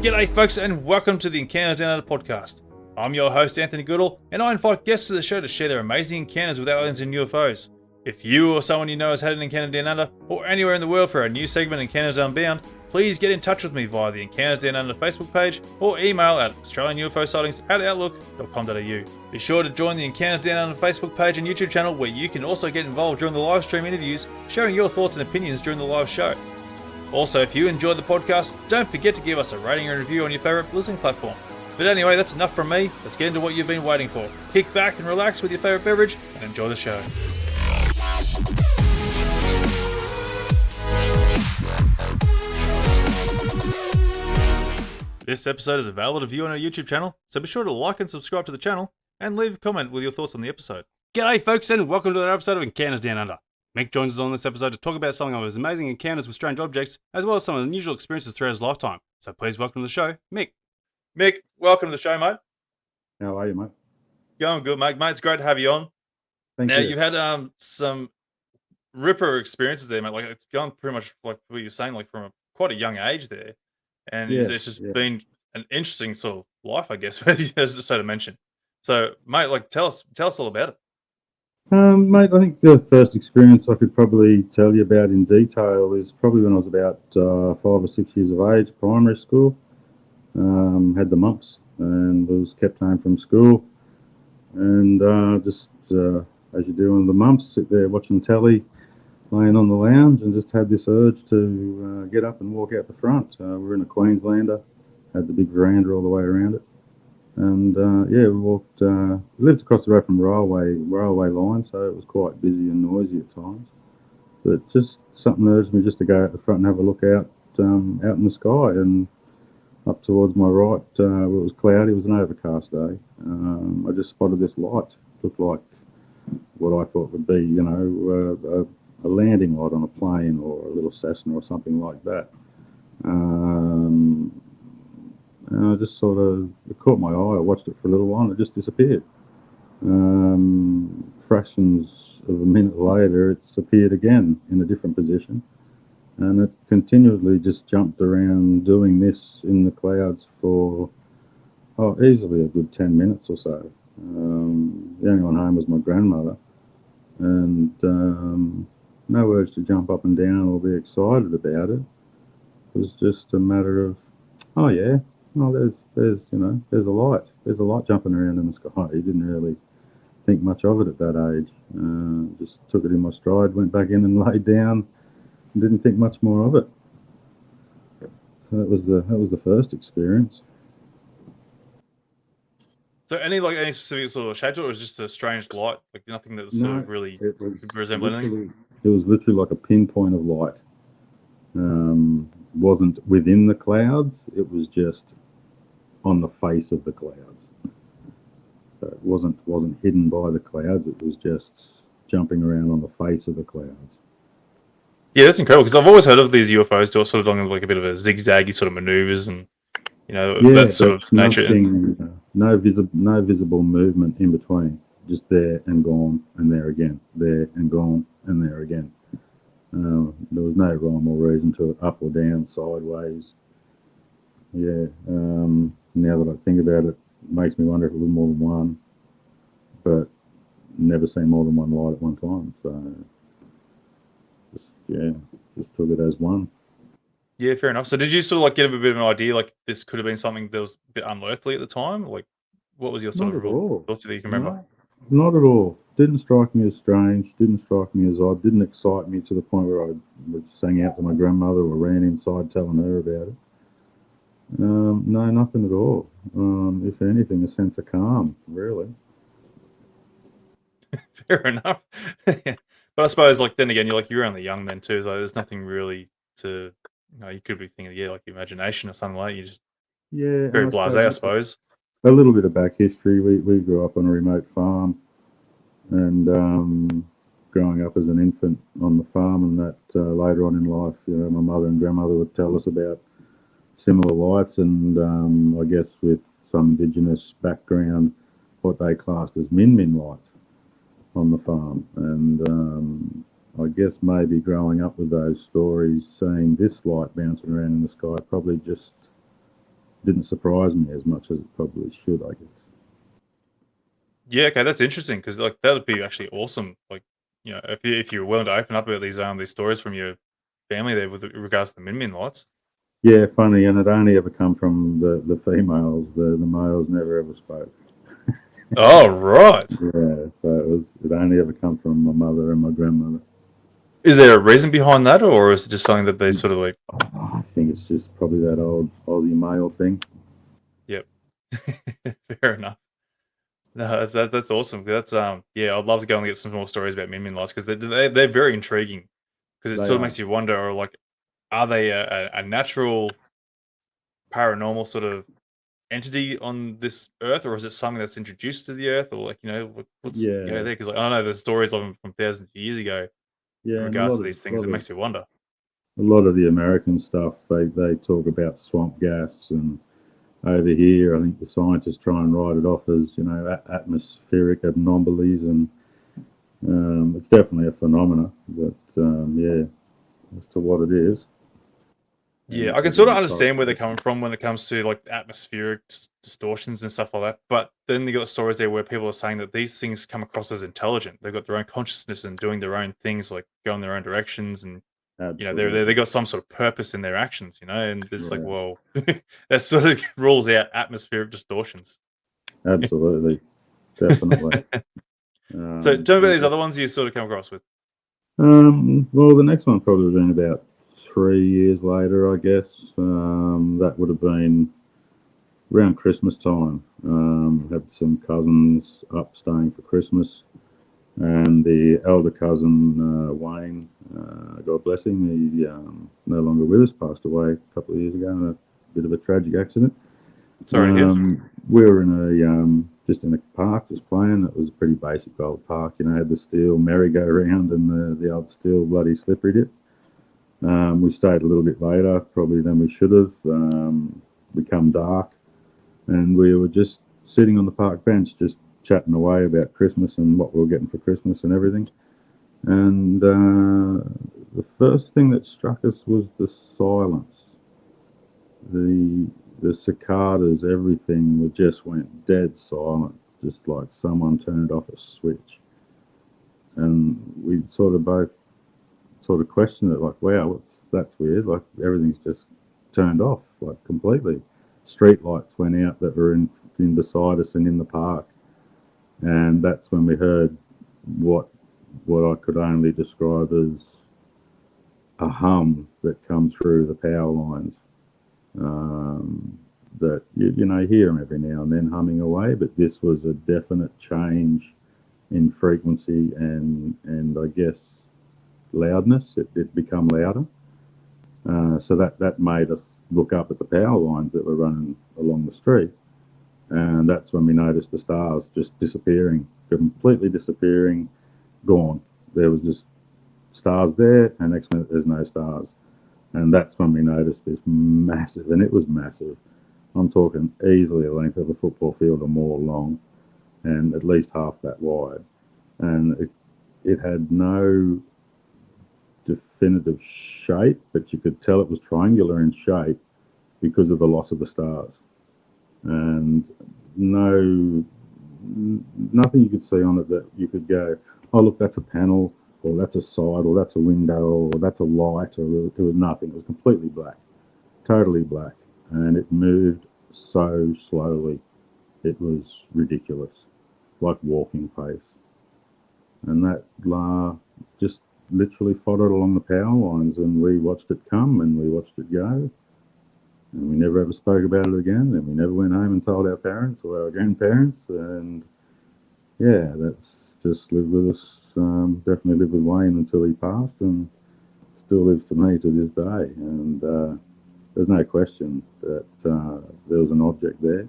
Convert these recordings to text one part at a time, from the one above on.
G'day folks and welcome to the Encounters Down Under podcast. I'm your host Anthony Goodall and I invite guests to the show to share their amazing encounters with aliens and UFOs. If you or someone you know has had an encounter down under or anywhere in the world for our new segment Encounters Unbound, please get in touch with me via the Encounters Down Under Facebook page or email at australianUFOsightings@outlook.com.au. Be sure to join the Encounters Down Under Facebook page and YouTube channel where you can also get involved during the live stream interviews, sharing your thoughts and opinions during the live show. Also, if you enjoyed the podcast, don't forget to give us a rating and review on your favourite listening platform. But anyway, that's enough from me. Let's get into what you've been waiting for. Kick back and relax with your favourite beverage and enjoy the show. This episode is available to view on our YouTube channel, so be sure to like and subscribe to the channel and leave a comment with your thoughts on the episode. G'day folks and welcome to another episode of Encounters Down Under. Mick Joins us on this episode to talk about some of his amazing encounters with strange objects, as well as some unusual experiences throughout his lifetime. So please welcome to the show, Mick. Mick, welcome to the show, mate. How are you, mate? Going good, mate. Mate, it's great to have you on. Thank you. You've had some ripper experiences there, mate. Like it's gone pretty much like what you're saying, like from quite a young age there, and it's just been an interesting sort of life, I guess, as so to mention. So, mate, like tell us all about it. Mate, I think the first experience I could probably tell you about in detail is probably when I was about 5 or 6 years of age, primary school. Had the mumps and was kept home from school. And as you do on the mumps, sit there watching telly, laying on the lounge, and just had this urge to get up and walk out the front. We're in a Queenslander, had the big veranda all the way around it. And we walked. We lived across the road from railway line, so it was quite busy and noisy at times. But just something urged me just to go out the front and have a look out in the sky. And up towards my right, where it was cloudy, it was an overcast day. I just spotted this light. It looked like what I thought would be, a landing light on a plane or a little Cessna or something like that. And I just sort of, it caught my eye. I watched it for a little while and it just disappeared. Fractions of a minute later, it's appeared again in a different position. And it continually just jumped around doing this in the clouds for easily a good 10 minutes or so. The only one home was my grandmother. And no urge to jump up and down or be excited about it. It was just a matter of, there's a light. There's a light jumping around in the sky. He didn't really think much of it at that age. Just took it in my stride, went back in and laid down, and didn't think much more of it. So that was the first experience. So any specific sort of shape, or was it just a strange light, like nothing that sort of really resembled anything? It was literally like a pinpoint of light. Wasn't within the clouds. It was just on the face of the clouds. So it wasn't hidden by the clouds. It was just jumping around on the face of the clouds. Yeah, that's incredible because I've always heard of these UFOs sort of doing like a bit of a zigzaggy sort of maneuvers and that sort of nature. No visible movement in between. Just there and gone and there again. There and gone and there again. There was no rhyme or reason to it, up or down, sideways. Yeah. Now that I think about it, it makes me wonder if it was more than one, but never seen more than one light at one time. So, just took it as one. Yeah, fair enough. So did you sort of like get a bit of an idea, like this could have been something that was a bit unearthly at the time? Like, what was your sort of thoughts that you can remember? No, not at all. Didn't strike me as strange. Didn't strike me as odd. Didn't excite me to the point where I would sang out to my grandmother or ran inside telling her about it. No, nothing at all. If anything, a sense of calm, really. Fair enough. But I suppose, like, then again, you're only young then too, so there's nothing really to, you could be thinking, like imagination or something like that. You just very blasé, I suppose. A little bit of back history. We grew up on a remote farm, and growing up as an infant on the farm, and that later on in life, my mother and grandmother would tell us about similar lights, and I guess with some indigenous background, what they classed as min lights on the farm. And I guess maybe growing up with those stories, seeing this light bouncing around in the sky probably just didn't surprise me as much as it probably should, I guess. Yeah, okay, that's interesting because like that would be actually awesome. Like, if you're willing to open up about these stories from your family there with regards to the Min Min lights. Yeah, funny, and it only ever come from the females. The males never ever spoke. Oh, right. Yeah, so it only ever come from my mother and my grandmother. Is there a reason behind that, or is it just something that they sort of like? I think it's just probably that old Aussie male thing. Yep. Fair enough. No, that's awesome. That's yeah, I'd love to go and get some more stories about Min Min lights because they're very intriguing because it They sort of are. makes you wonder, or like, are they a natural paranormal sort of entity on this earth, or is it something that's introduced to the earth, or like what's the go Yeah, there? Because like, I don't know, there's stories of them from thousands of years ago in yeah, and regards to these things. It makes you wonder. a lot of the American stuff, they talk about swamp gas, and over here, I think the scientists try and write it off as atmospheric anomalies, and it's definitely a phenomena. But yeah, as to what it is, and Yeah, if I can there's sort of any understand where they're correlation. coming from when it comes to like atmospheric distortions and stuff like that. But then you got stories there where people are saying that these things come across as intelligent. They've got their own consciousness and doing their own things, like going their own directions, and they Absolutely, got some sort of purpose in their actions. And it's like, yeah, well, that sort of rules out atmospheric distortions. absolutely, definitely. So tell me about these Yeah. other ones you sort of come across with. Well, the next one probably would have been about 3 years later, I guess. That would have been around Christmas time. Had some cousins up staying for Christmas, and the elder cousin Wayne, God bless him, he no longer with us, passed away a couple of years ago in a bit of a tragic accident. Sorry to hear. We were in a just in a park, just playing. It was a pretty basic old park, had the steel merry-go-round and the old steel bloody slippery dip. We stayed a little bit later, probably than we should have. Become dark, and we were just sitting on the park bench, just chatting away about Christmas and what we were getting for Christmas and everything. And the first thing that struck us was the silence. The cicadas, everything just went dead silent, just like someone turned off a switch. And we sort of both sort of questioned it, like, wow, that's weird. Like everything's just turned off, like completely. Street lights went out that were in beside us and in the park, and that's when we heard what what I could only describe as a hum that come through the power lines. That hear them every now and then humming away, but this was a definite change in frequency and I guess loudness. It become louder, so that made us look up at the power lines that were running along the street, and that's when we noticed the stars just disappearing, completely disappearing, gone. There was just stars there, and next minute there's no stars. And that's when we noticed this massive, and it was massive. I'm talking easily a length of a football field or more long, and at least half that wide. And it had no definitive shape, but you could tell it was triangular in shape because of the loss of the stars. And no, nothing you could see on it that you could go, oh look, that's a panel, or that's a side, or that's a window, or that's a light, or there was nothing. It was completely black, totally black, and it moved so slowly. It was ridiculous, like walking pace. And that just literally followed along the power lines, and we watched it come and we watched it go, and we never ever spoke about it again. And we never went home and told our parents or our grandparents. And yeah, that's just lived with us. Definitely lived with Wayne until he passed, and still lives to me to this day. And there's no question that there was an object there.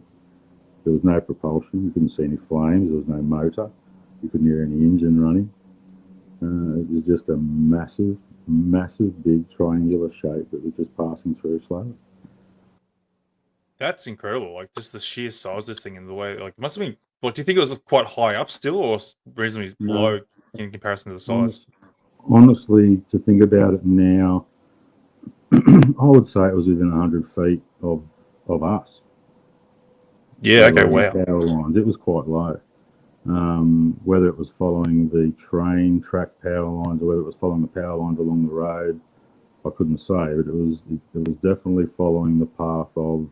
There was no propulsion. You couldn't see any flames. There was no motor. You couldn't hear any engine running. It was just a massive, massive, big triangular shape that was just passing through slowly. That's incredible. Like just the sheer size of this thing and the way, like, it must have been. What do you think it was quite high up still, or reasonably No, low in comparison to the size? honest, honestly, to think about it now, I would say it was within 100 feet of us. Yeah. So Okay. along Wow. power lines, it was quite low. Whether it was following the train track power lines or whether it was following the power lines along the road, I couldn't say, but it was definitely following the path of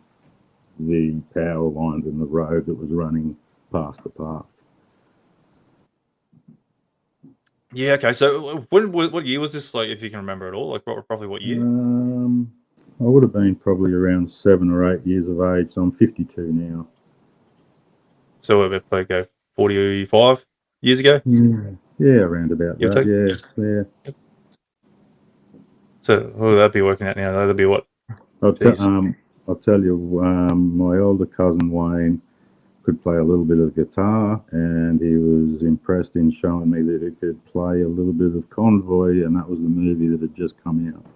the power lines and the road that was running past the park. Yeah. Okay. So what year was this? Like, if you can remember at all, like roughly what year? I would have been probably around 7 or 8 years of age. So I'm 52 now. So we're going to go 45 years ago, Yeah, yeah, around about give or that. take. Yeah, yeah. So what would that be working at now? That'd be what? I'll, t- Jeez. um, I'll tell you, my older cousin Wayne could play a little bit of guitar, and he was impressed in showing me that he could play a little bit of Convoy, and that was the movie that had just come out.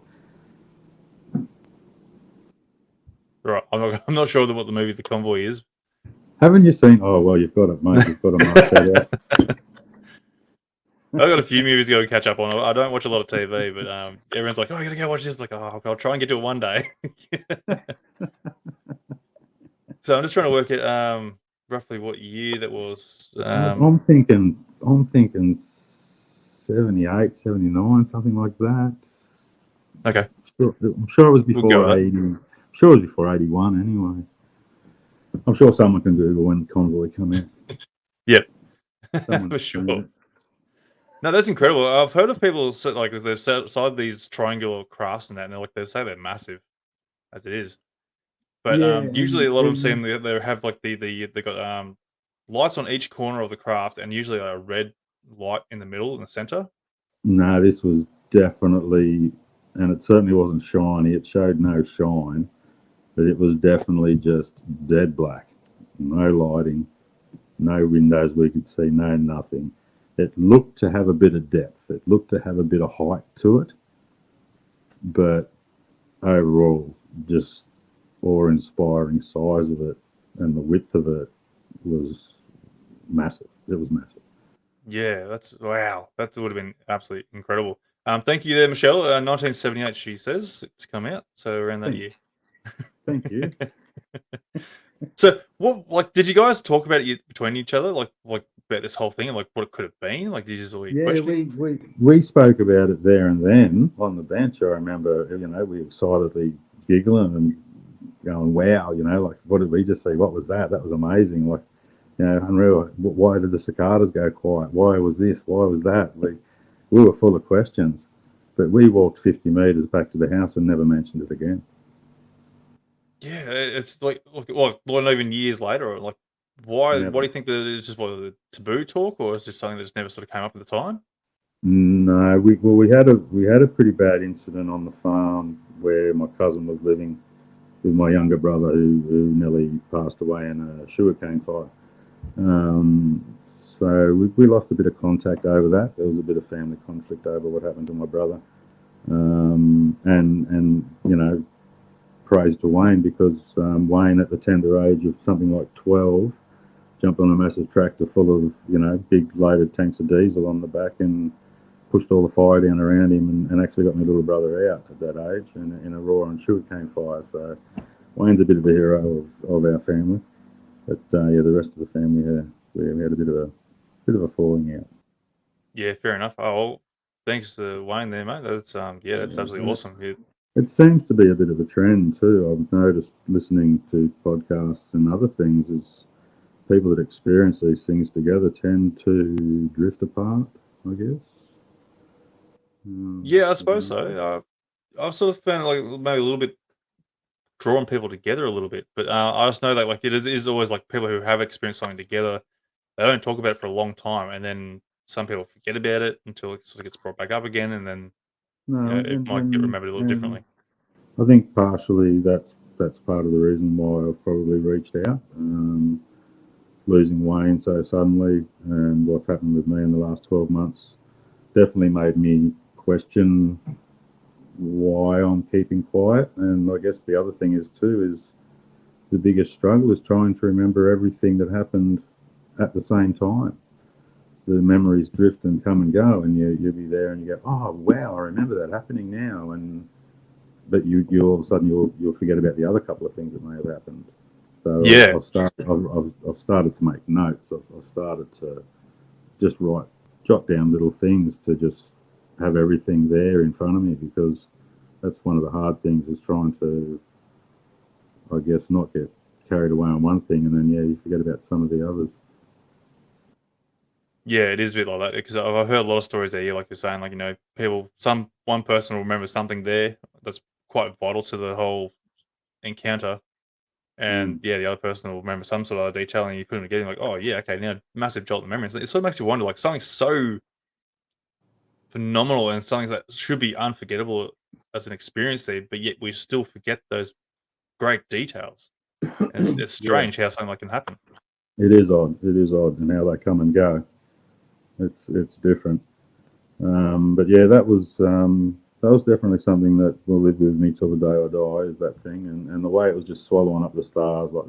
Right. I'm not sure what the movie The Convoy is. Haven't you seen? Oh well, you've got it, mate. You've got to mark that I've got a out. few movies to go catch up on. I don't watch a lot of TV, but everyone's like, "Oh, you gotta go watch this." I'm like, "Oh, I'll try and get to it one day." So I'm just trying to work it roughly what year that was. I'm thinking 78, 79, something like that. Okay, I'm sure it was we'll go before with that. 80. I'm sure it was before 81 anyway. I'm sure someone can Google when Convoy come out. Yep, Someone's for seen sure. it. No, that's incredible. I've heard of people like they've set aside these triangular crafts and that, and they say they're massive as it is. But Yeah, usually and, a lot of them seem and they have like they got lights on each corner of the craft, and usually a red light in the middle in the center. no, this was definitely, and it certainly wasn't shiny. It showed no shine, but it was definitely just dead black. No lighting, no windows we could see, no nothing. It looked to have a bit of depth. It looked to have a bit of height to it, but overall, just awe-inspiring size of it and the width of it was massive. It was massive. Yeah, that's wow. That would have been absolutely incredible. Thank you there, Michelle. 1978, she says it's come out, so around that Thank, year. thank you. So, what like did you guys talk about it between each other, like about this whole thing and like what it could have been? Like, did you just all Yeah, questioning? we spoke about it there and then on the bench. I remember, we excitedly giggling and going, "Wow!" Like, what did we just see? What was that? That was amazing! Like, unreal. Why did the cicadas go quiet? Why was this? Why was that? We were full of questions, but we walked 50 meters back to the house and never mentioned it again. Yeah, it's like well, not even years later. Or like, why? Why Never. do you think that it's just what the taboo talk, or is just something that just never sort of came up at the time? No, we had a pretty bad incident on the farm where my cousin was living with my younger brother who nearly passed away in a sugarcane fire. Um, so we lost a bit of contact over that. There was a bit of family conflict over what happened to my brother. And praise to Wayne because Wayne at the tender age of something like 12 jumped on a massive tractor full of big loaded tanks of diesel on the back and pushed all the fire down around him and actually got my little brother out at that age in a raw and sugarcane fire. So Wayne's a bit of a hero of our family, but yeah, the rest of the family we had a bit of a falling out. Yeah, fair enough. Oh, well, thanks to Wayne there, mate. That's yeah, that's Yeah, absolutely and awesome. Yeah, it seems to be a bit of a trend too. I've noticed listening to podcasts and other things is people that experience these things together tend to drift apart, I guess. yeah, I I suppose don't know. so. I've sort of found like maybe a little bit drawing people together a little bit, but I just know that like it is always like people who have experienced something together. They don't talk about it for a long time, and then some people forget about it until it sort of gets brought back up again, and then No, it and, might get and, remembered a little and differently. I think partially that's part of the reason why I've probably reached out. Losing Wayne so suddenly and what's happened with me in the last 12 months definitely made me question why I'm keeping quiet. And I guess the other thing is too is the biggest struggle is trying to remember everything that happened at the same time. The memories drift and come and go, and you'll be there and you go, oh wow, I remember that happening now, and but you all of a sudden you'll forget about the other couple of things that may have happened. So Yeah. I've started to make notes. I've started to just jot down little things to just have everything there in front of me, because that's one of the hard things, is trying to, I guess, not get carried away on one thing and then you forget about some of the others. Yeah, it is a bit like that because I've heard a lot of stories there. Like you're saying, like one person will remember something there that's quite vital to the whole encounter, and Mm. yeah, the other person will remember some sort of detail, and you put them together, like, oh yeah, okay, now massive jolt in memory. It sort of makes you wonder, like something so phenomenal and something that should be unforgettable as an experience there, but yet we still forget those great details. And it's Yeah, strange how something like can happen. it is odd. It is odd, and how they come and go. It's different. But yeah, that was definitely something that will live with me till the day I die. Is that thing, and the way it was just swallowing up the stars, like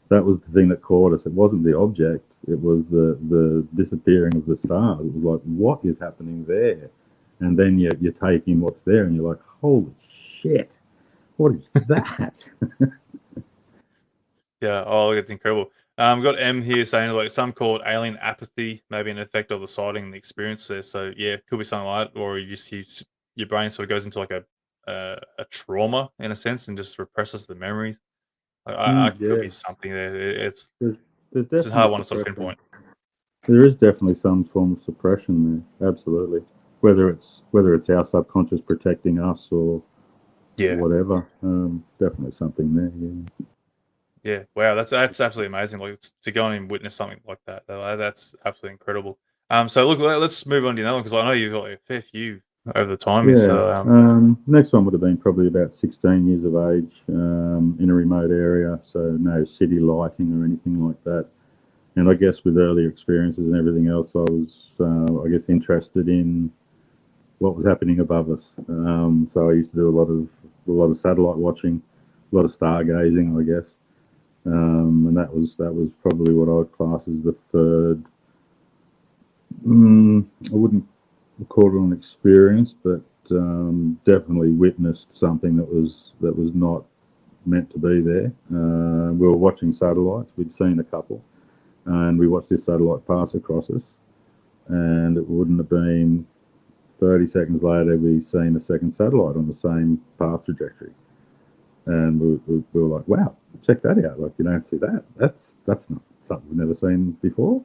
that was the thing that caught us. It wasn't the object; it was the disappearing of the stars. It was like, what is happening there? And then you take in what's there, and you're like, holy shit, what is that? Yeah, oh, it's incredible. We've got M here saying like some call it alien apathy, maybe an effect of the sighting and the experience there. So yeah, it could be something like that, or your brain sort of goes into like a trauma in a sense and just represses the memories. I could be Yeah, something there. there's, there's It's a hard definitely one to sort of suppression. pinpoint. There is definitely some form of suppression there. Absolutely, whether it's our subconscious protecting us or Yeah, whatever. Definitely something there. Yeah. yeah. Wow, that's absolutely amazing. Like to go and witness something like that. That's absolutely incredible. So look, let's move on to another one because I know you've got like, a fair few over the time here. Yeah. So Next one would have been probably about 16 years of age, in a remote area, so no city lighting or anything like that. And I guess with earlier experiences and everything else, I was, I guess, interested in what was happening above us. So I used to do a lot of satellite watching, a lot of stargazing, I guess. And that was probably what I would class as the third. I wouldn't call it an experience, but definitely witnessed something that was not meant to be there. We were watching satellites. We'd seen a couple, and we watched this satellite pass across us. And it wouldn't have been 30 seconds later we seen a second satellite on the same path trajectory, and we were like, "Wow, check that out! Like you don't see that. That's not something we've never seen before."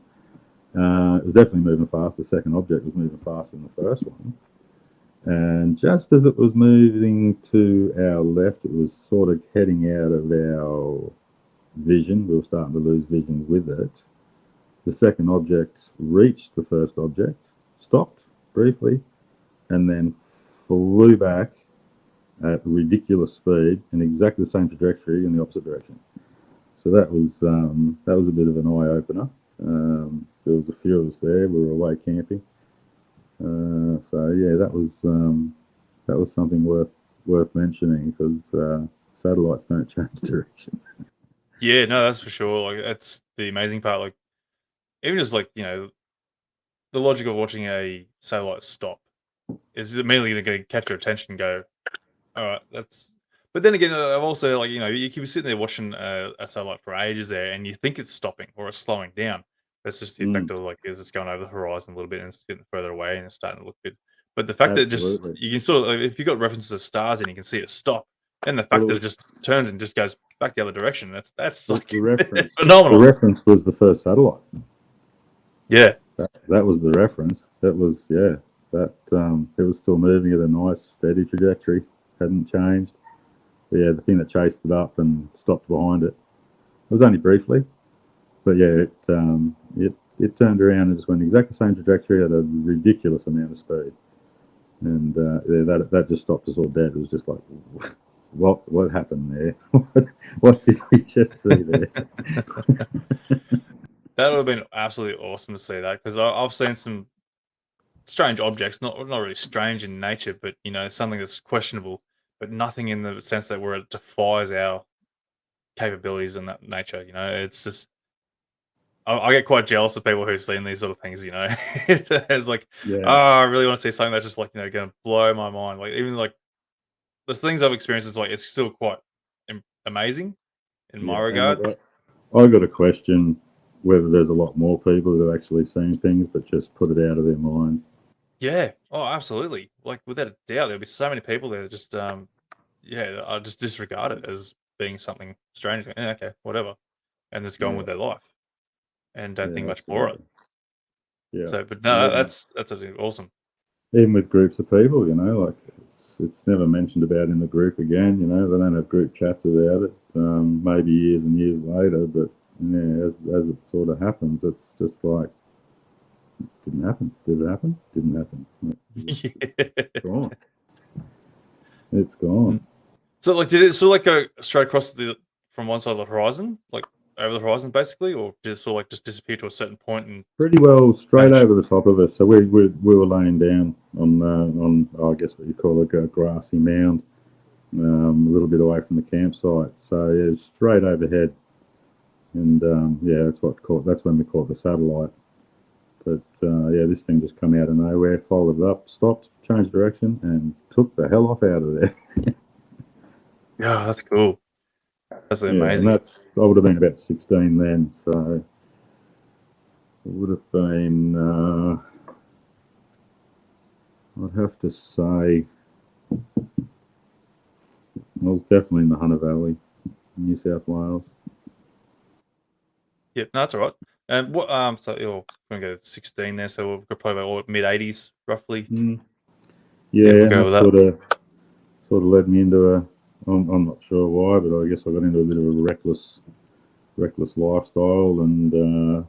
It was definitely moving fast. The second object was moving faster than the first one. And just as it was moving to our left, it was sort of heading out of our vision. We were starting to lose vision with it. The second object reached the first object, stopped briefly, and then flew back at ridiculous speed in exactly the same trajectory in the opposite direction. So that was a bit of an eye opener. There was a few of us there. We were away camping. So yeah, that was something worth mentioning, because satellites don't change direction. yeah, no, that's for sure. Like that's the amazing part. Like even just like the logic of watching a satellite stop is immediately going to catch your attention and go, all right, that's. But then again, I've also like you keep sitting there watching a satellite for ages there, and you think it's stopping or it's slowing down. That's just the Mm, effect of like is it's going over the horizon a little bit and it's getting further away and it's starting to look good. But the fact that it just absolutely. you can sort of like, if you've got references to stars and you can see it stop, and the Well, fact that it just turns and just goes back the other direction, that's the, like the reference the phenomenal. reference was the first satellite. Yeah, That was the reference. That was, yeah. That it was still moving at a nice steady trajectory. Hadn't changed. But yeah, the thing that chased it up and stopped behind it. It was only briefly, but yeah, it turned around and just went exactly the same trajectory at a ridiculous amount of speed. And yeah, that just stopped us all dead. It was just like, what happened there? what did we just see there? that would have been absolutely awesome to see that because I've seen some strange objects, not really strange in nature, but something that's questionable, but nothing in the sense that where it defies our capabilities in that nature. It's just I get quite jealous of people who've seen these sort of things. It's like, oh, Yeah, I really want to see something that's just like going to blow my mind. Like even like the things I've experienced, it's like it's still quite amazing, in my And regard. I got to question whether there's a lot more people that have actually seen things but just put it out of their mind. Yeah. Oh, absolutely. Like without a doubt, there'll be so many people that just yeah, I just disregard it as being something strange. Yeah, okay, whatever, and just go on Yeah, with their life and don't think yeah, much more of it. absolutely. Yeah, So, but and no, that's absolutely awesome. even with groups of people, like it's never mentioned about in the group again. They don't have group chats about it. Maybe years and years later, but yeah, as it sort of happens, it's just like didn't happen. Did it happen? Didn't happen. It's Yeah. gone. It's gone. Mm. So, like, did it sort of like go straight across the from one side of the horizon, like over the horizon, basically, or did it sort of like just disappear to a certain point and Pretty well straight vanish? over the top of us. So we were laying down on I guess what you call a grassy mound, a little bit away from the campsite. So yeah, straight overhead, and yeah, that's when we caught the satellite. But yeah, this thing just come out of nowhere, folded it up, stopped, changed direction, and took the hell off out of there. Yeah, that's cool. That's Yeah, and amazing. I would have been about 16 then, so it would have been. I'd have to say I was definitely in the Hunter Valley, New South Wales. Yeah, no, that's all right. And what so we're gonna go 16 there, so we'll go probably about mid-80s roughly. Mm. Yeah, Yeah, we'll and go that with that. sort of led me into a. I'm not sure why, but I guess I got into a bit of a reckless lifestyle, and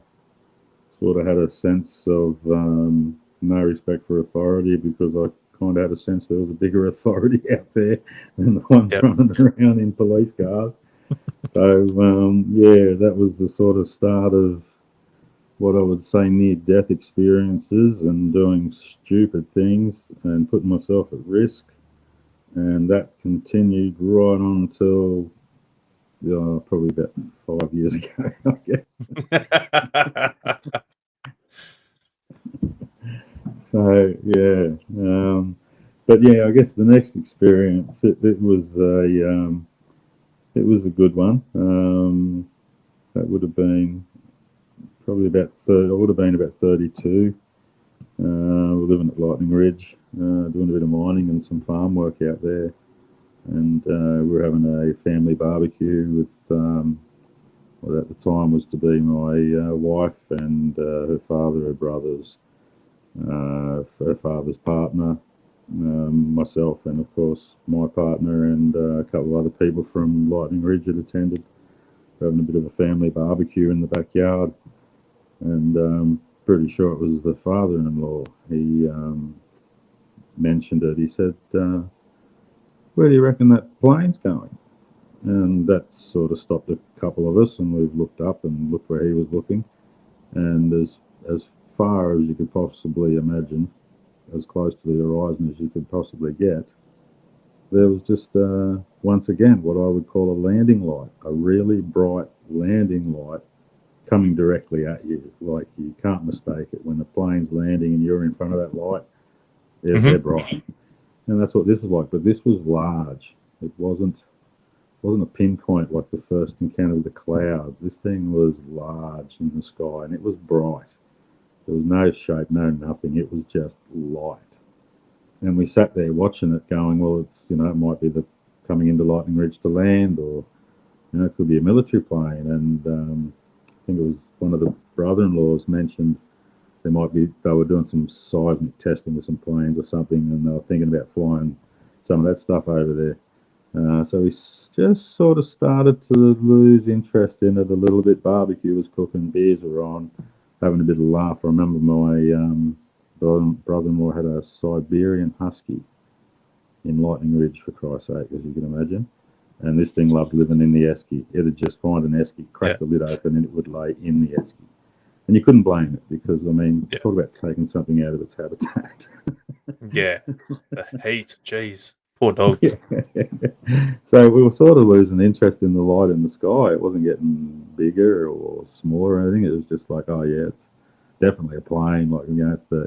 sort of had a sense of no respect for authority because I kind of had a sense there was a bigger authority out there than the ones Yep. running around in police cars. So yeah, that was the sort of start of what I would say near-death experiences and doing stupid things and putting myself at risk. And that continued right on until probably about 5 years ago, I guess. So yeah, but yeah, I guess the next experience it was a good one. That would have been probably about I would have been about 32. We're living at Lightning Ridge, doing a bit of mining and some farm work out there, and we were having a family barbecue with what at the time was to be my wife and her father, her brothers, her father's partner, myself, and of course my partner and a couple of other people from Lightning Ridge had attended. We're having a bit of a family barbecue in the backyard, and pretty sure it was the father-in-law. He mentioned it. He said, "Where do you reckon that plane's going?" And that sort of stopped a couple of us, and we've looked up and looked where he was looking, and as far as you could possibly imagine, as close to the horizon as you could possibly get, there was just once again what I would call a landing light, a really bright landing light coming directly at you. Like you can't mistake it when the plane's landing and you're in front of that light. They're Hmm. bright, and that's what this was like. But this was large. It wasn't a pinpoint like the first encounter with the clouds. This thing was large in the sky, and it was bright. There was no shape, no nothing. It was just light. And we sat there watching it, going, "Well, it might be the coming into Lightning Ridge to land, or it could be a military plane." And I think it was one of the brother-in-laws mentioned they were doing some seismic testing with some planes or something, and they were thinking about flying some of that stuff over there. So we just sort of started to lose interest in it a little bit. Barbecue was cooking, beers were on, having a bit of laugh. I remember my brother-in-law had a Siberian Husky in Lightning Ridge, for Christ's sake, as you can imagine. And this thing loved living in the esky. It'd just find an esky, Yeah. crack the lid open, and it would lay in the esky. And you couldn't blame it because, I mean, Yeah. talk about taking something out of its habitat. Yeah. The heat. Jeez. Poor dog. Yeah. So we were sort of losing interest in the light in the sky. It wasn't getting bigger or smaller or anything. It was just like, oh yeah, it's definitely a plane. Like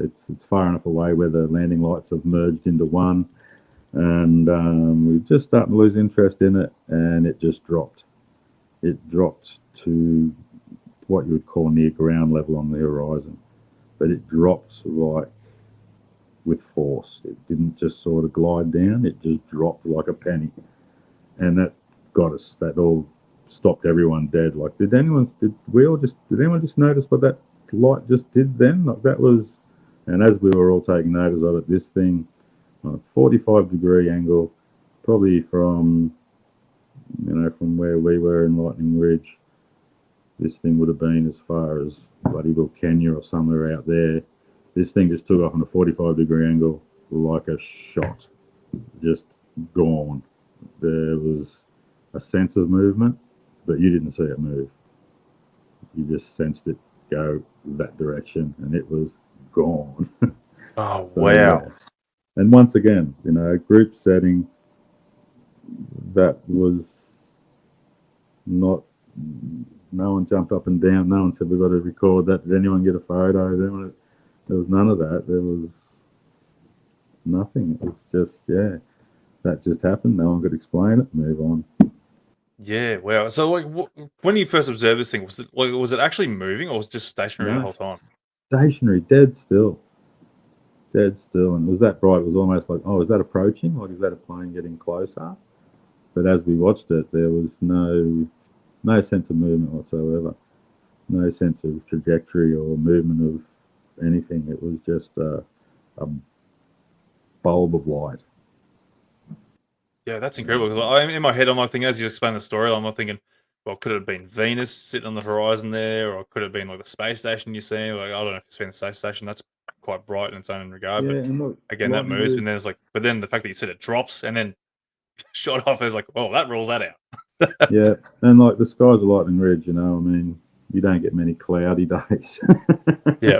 it's far enough away where the landing lights have merged into one, and we just starting to lose interest in it, and it just dropped. it dropped to what you would call near ground level on the horizon, but it dropped like with force. It didn't just sort of glide down; it just dropped like a penny, and that got us. That all stopped everyone dead. Like, did anyone just notice what that light just did then? Like that was, and as we were all taking notice of it, this thing on a 45-degree angle, probably from where we were in Lightning Ridge, this thing would have been as far as Bloody Kenya or somewhere out there. This thing just took off on a 45-degree angle like a shot, just gone. There was a sense of movement, but you didn't see it move. You just sensed it go that direction, and it was gone. Oh, So wow. yeah. And once again, group setting, that was not. No one jumped up and down. No one said we've got to record that. Did anyone get a photo? There was none of that. There was nothing. It was just that just happened. No one could explain it. Move on. Yeah, wow. So, like, when you first observed this thing, was it actually moving, or was it just stationary the No, whole time? stationary, dead still, and it was that bright. It was almost like, oh, is that approaching? Like, is that a plane getting closer? But as we watched it, there was no sense of movement whatsoever. No sense of trajectory or movement of anything. It was just a bulb of light. Yeah, that's incredible. Because in my head, I'm like thinking, as you explain the story, I'm like thinking, well, could it have been Venus sitting on the horizon there, or could it have been like the space station you're seeing? Like, I don't know if it's been the space station. That's quite bright in its own regard, Yeah, but and look, again, that lightning moves. rig. And then it's like, but then the fact that you said it drops and then shot off is like, well, that rules that out. Yeah, and like the skies are lightning ridge. I mean, you don't get many cloudy days. Yeah.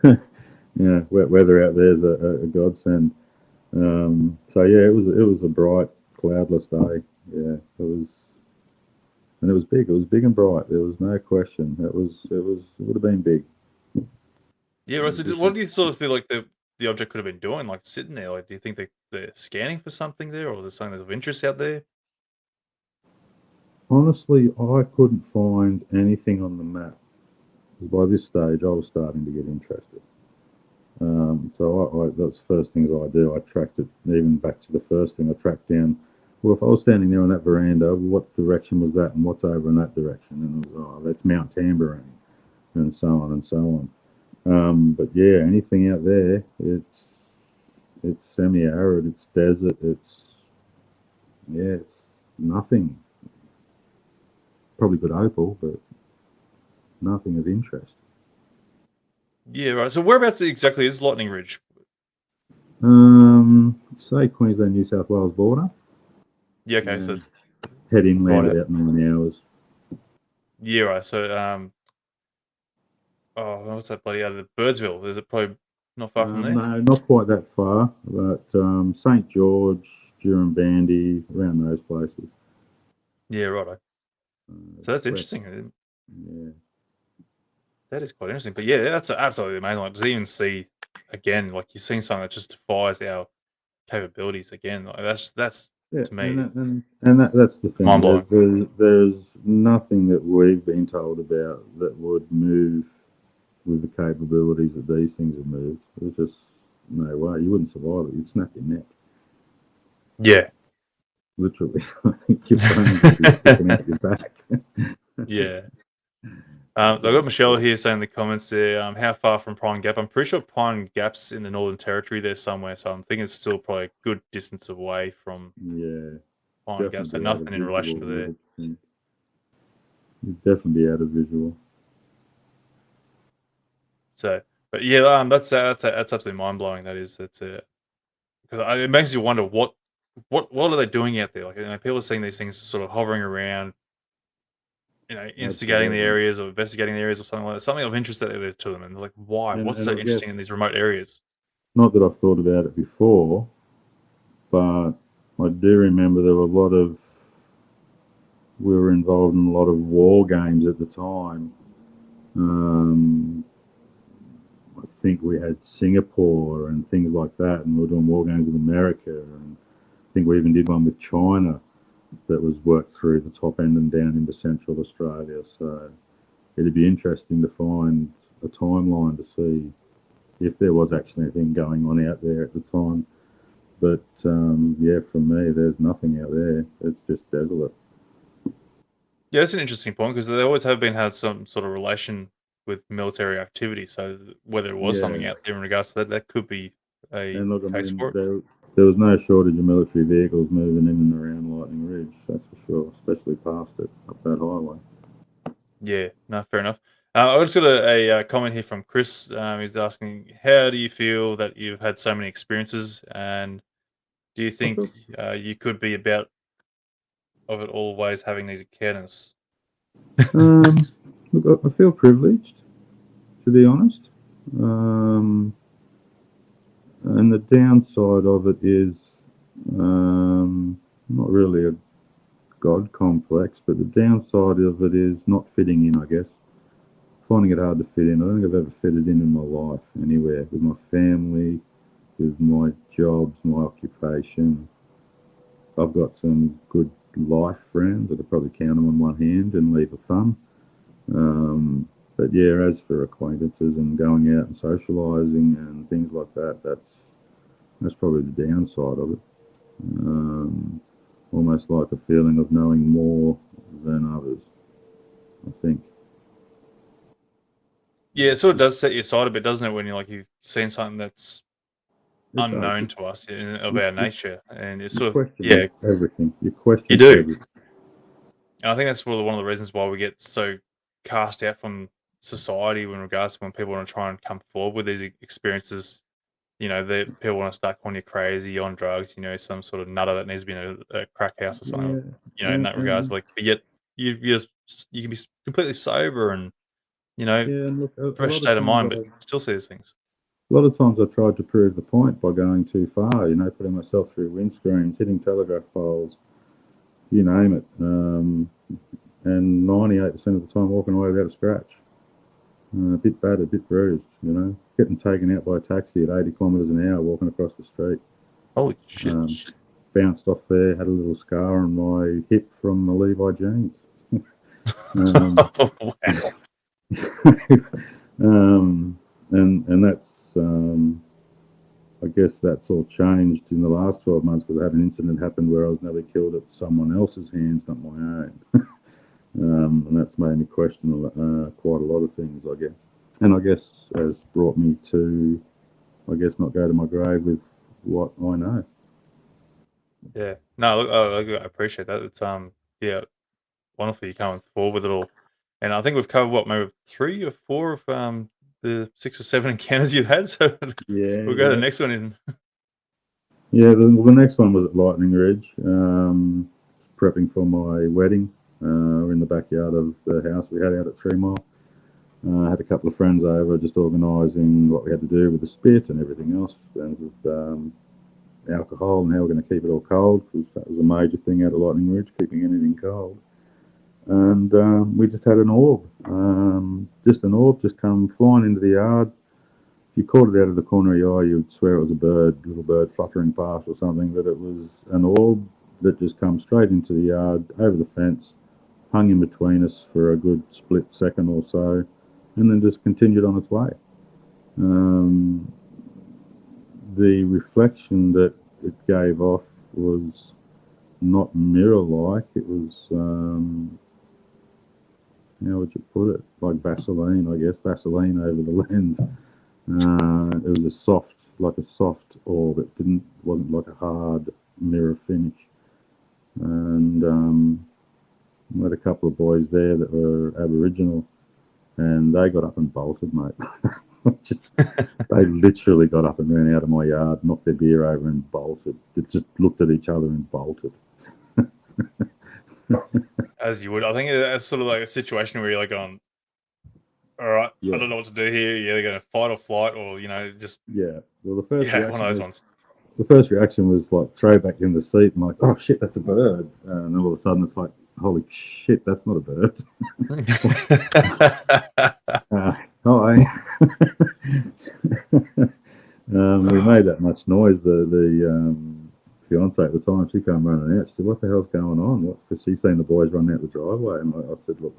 Yeah, wet weather out there is a godsend. So yeah, it was a bright, cloudless day. Yeah, it was, and it was big. It was big and bright. There was no question. It would have been big. Yeah, right. So, This what is do you sort of feel like the object could have been doing, like sitting there? Like, do you think they're scanning for something there, or is there something that's of interest out there? honestly, I couldn't find anything on the map. By this stage, I was starting to get interested. So that's the first things I do. I tracked it even back to the first thing. I tracked down. Well, if I was standing there on that veranda, what direction was that, and what's over in that direction? And it was, oh, that's Mount Tambourine, and so on and so on. But yeah, anything out there, it's semi-arid, it's desert, it's nothing. Probably good opal, but nothing of interest. Yeah, right. So, whereabouts exactly is Lightning Ridge? Say Queensland, New South Wales border. Yeah, okay. So, Yeah, head inland right. about 9 hours. Yeah, right. So, oh, what's that bloody other Birdsville? Is it probably not far from there? No, not quite that far, but St George, Bandy, around those places. Yeah, right. So that's West, interesting. yeah. That is quite interesting. But yeah, that's absolutely amazing. Like, to even see again, like you've seen something that just defies our capabilities again. Like that's Yeah, to and me that's the thing. mind blowing. There's nothing that we've been told about that would move with the capabilities that these things have moved. There's just no way. You wouldn't survive it. You'd snap your neck, Yeah. literally. Your bones would be sticking out your back. Yeah. So I've got Michelle here saying in the comments there, how far from Pine Gap? I'm pretty sure Pine Gap's in the Northern Territory there somewhere, so I'm thinking it's still probably a good distance away from Yeah, Pine Gap, so definitely out of nothing in relation visual. to there. You'd definitely be out of visual. So, but yeah, that's absolutely mind blowing. That is, that's because it makes you wonder what are they doing out there? Like, people are seeing these things sort of hovering around, instigating the Absolutely. areas or investigating the areas or something like that. Something of interest that there to them, and they're like, why? What's And so I guess, interesting in these remote areas? not that I've thought about it before, but I do remember there were a lot of, we were involved in a lot of war games at the time. I think we had Singapore and things like that, and we were doing war games with America, and I think we even did one with China. that was worked through the top end and down into Central Australia. So it'd be interesting to find a timeline to see if there was actually anything going on out there at the time. But yeah, for me, there's nothing out there. It's just desolate. Yeah, that's an interesting point because they always have been had some sort of relation with military activity. So whether it was something Yeah, out there in regards to that, that could be a and look, I case mean, for it. there was no shortage of military vehicles moving in and around Lightning Ridge, that's for sure, especially past it up that highway. Yeah, no, fair enough. I just got a comment here from Chris. He's asking, how do you feel that you've had so many experiences, and do you I think feel, you could be about of it always having these encounters? um, look, I feel privileged, to be honest. Um, and the downside of it is not really a God complex, but the downside of it is not fitting in, I guess. Finding it hard to fit in. I don't think I've ever fitted in my life anywhere with my family, with my jobs, my occupation. I've got some good life friends that I probably count them on one hand and leave a thumb. But yeah, as for acquaintances and going out and socialising and things like that, that's probably the downside of it. Um, Almost like a feeling of knowing more than others, I think. Yeah, it sort of does set you aside a bit, doesn't it? When you've seen something that's It does. unknown to us of You, our you, nature, and it's you sort of question everything. You you question do. everything. And I think that's one of the reasons why we get so cast out from society in regards to when people want to try and come forward with these experiences. That people want to start calling you crazy, you're on drugs, some sort of nutter that needs to be in a crack house or something, Yeah, in that regards. and But yet you can be completely sober and, you know, yeah, and look, a fresh lot of state of times mind, but still see these things. I tried to prove the point by going too far. Putting myself through windscreens, hitting telegraph poles, you name it, and 98% of the time walking away without a scratch. A bit battered, a bit bruised. Getting taken out by a taxi at 80 kilometres an hour walking across the street. Holy shit. Um, Bounced off there, had a little scar on my hip from the Levi jeans. Um, Wow. and that's I guess that's all changed in the last 12 months because I had an incident happen where I was nearly killed at someone else's hands, not my own. And that's made me question quite a lot of things, I guess. And I guess has brought me to, I guess, not go to my grave with what I know. Yeah. No, look, I appreciate that. It's, yeah, wonderful you coming forward with it all. And I think we've covered what, maybe 3 or 4 of, the 6 or 7 encounters you've had, so Yeah, we'll go to the yeah. next one in. Yeah, the next one was at Lightning Ridge, prepping for my wedding. We're in the backyard of the house we had out at 3 Mile. I had a couple of friends over just organising what we had to do with the spit and everything else, and with alcohol and how we're going to keep it all cold, because that was a major thing out at Lightning Ridge, keeping anything cold. And we just had an orb, just come flying into the yard. If you caught it out of the corner of your eye, you'd swear it was a little bird fluttering past or something, but it was an orb that just come straight into the yard, over the fence, hung in between us for a good split second or so, and then just continued on its way. Um, the reflection that it gave off was not mirror-like. It was, how would you put it? Like Vaseline, I guess. Vaseline over the lens. It was like a soft orb. It wasn't like a hard mirror finish. And we had a couple of boys there that were Aboriginal, and they got up and bolted, mate. They literally got up and ran out of my yard, knocked their beer over, and bolted. They just looked at each other and bolted. As you would. I think that's sort of like a situation where you're like going, "All right, I Yeah, don't know what to do here." You're either gonna fight or flight or, just yeah. Well, yeah, one of those ones. the first reaction was like throw back in the seat and like, oh shit, that's a bird. And then all of a sudden it's like, holy shit, that's not a bird. Hi. We made that much noise. The fiance at the time, she came running out. She said, "What the hell's going on?" Because she seen the boys run out the driveway, and I said, "Look,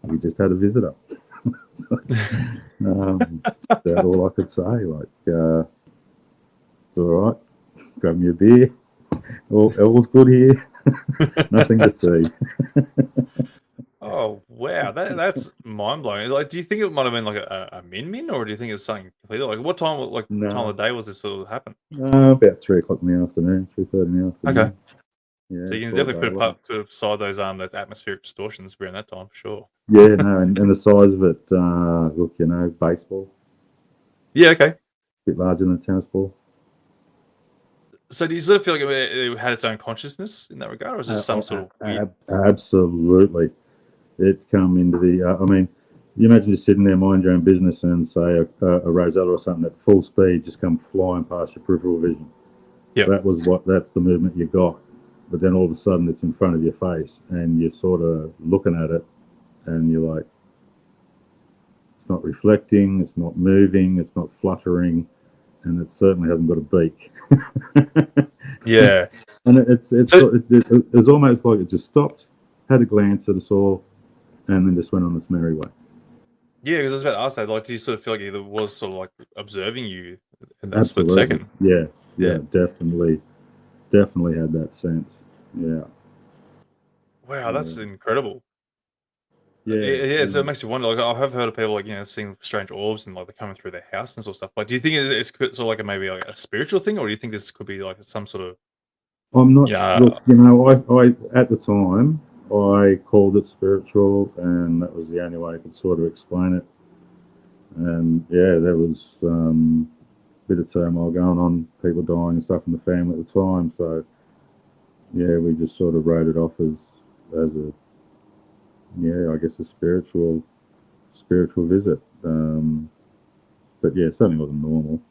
we just had a visitor." That's all I could say. Like, it's all right. Grab me a beer. All's good here. Nothing to see. Oh wow, that's mind blowing. Like, do you think it might have been like a min, or do you think it's something completely like what time? Like, what time No, of the day was this sort of happen? about 3 o'clock in the afternoon, 3:30 in the Okay, afternoon. Yeah, so you it's can broad definitely daylight. put aside those atmospheric distortions around that time for sure. Yeah, no, and the size of it, look, baseball, Yeah, okay. a bit larger than a tennis ball. So do you sort of feel like it had its own consciousness in that regard, or is this some sort of weird? Absolutely. It come into the, I mean, you imagine just sitting there, mind your own business, and say a Rosella or something at full speed just come flying past your peripheral vision. Yeah, That's the movement you got. But then all of a sudden it's in front of your face and you're sort of looking at it and you're like, it's not reflecting, it's not moving, it's not fluttering, and it certainly hasn't got a beak. yeah. And So it was almost like it just stopped, had a glance at us all, and then just went on its merry way. yeah, because I was about to ask that. Like, do you sort of feel like it was sort of like observing you in that split Absolutely. second? Yeah. Yeah. Yeah. Definitely had that sense. Yeah. Wow, Yeah. that's incredible. Yeah. Yeah, so it makes you wonder. Like, I have heard of people like seeing strange orbs and like they're coming through their house and sort of stuff. Like, do you think it's sort of like maybe like a spiritual thing, or do you think this could be like some sort of I'm not. yeah, Look, I at the time I called it spiritual, and that was the only way I could sort of explain it. And yeah, there was a bit of turmoil going on, people dying and stuff in the family at the time. So yeah, we just sort of wrote it off as a yeah, I guess a spiritual visit. But yeah, it certainly wasn't normal.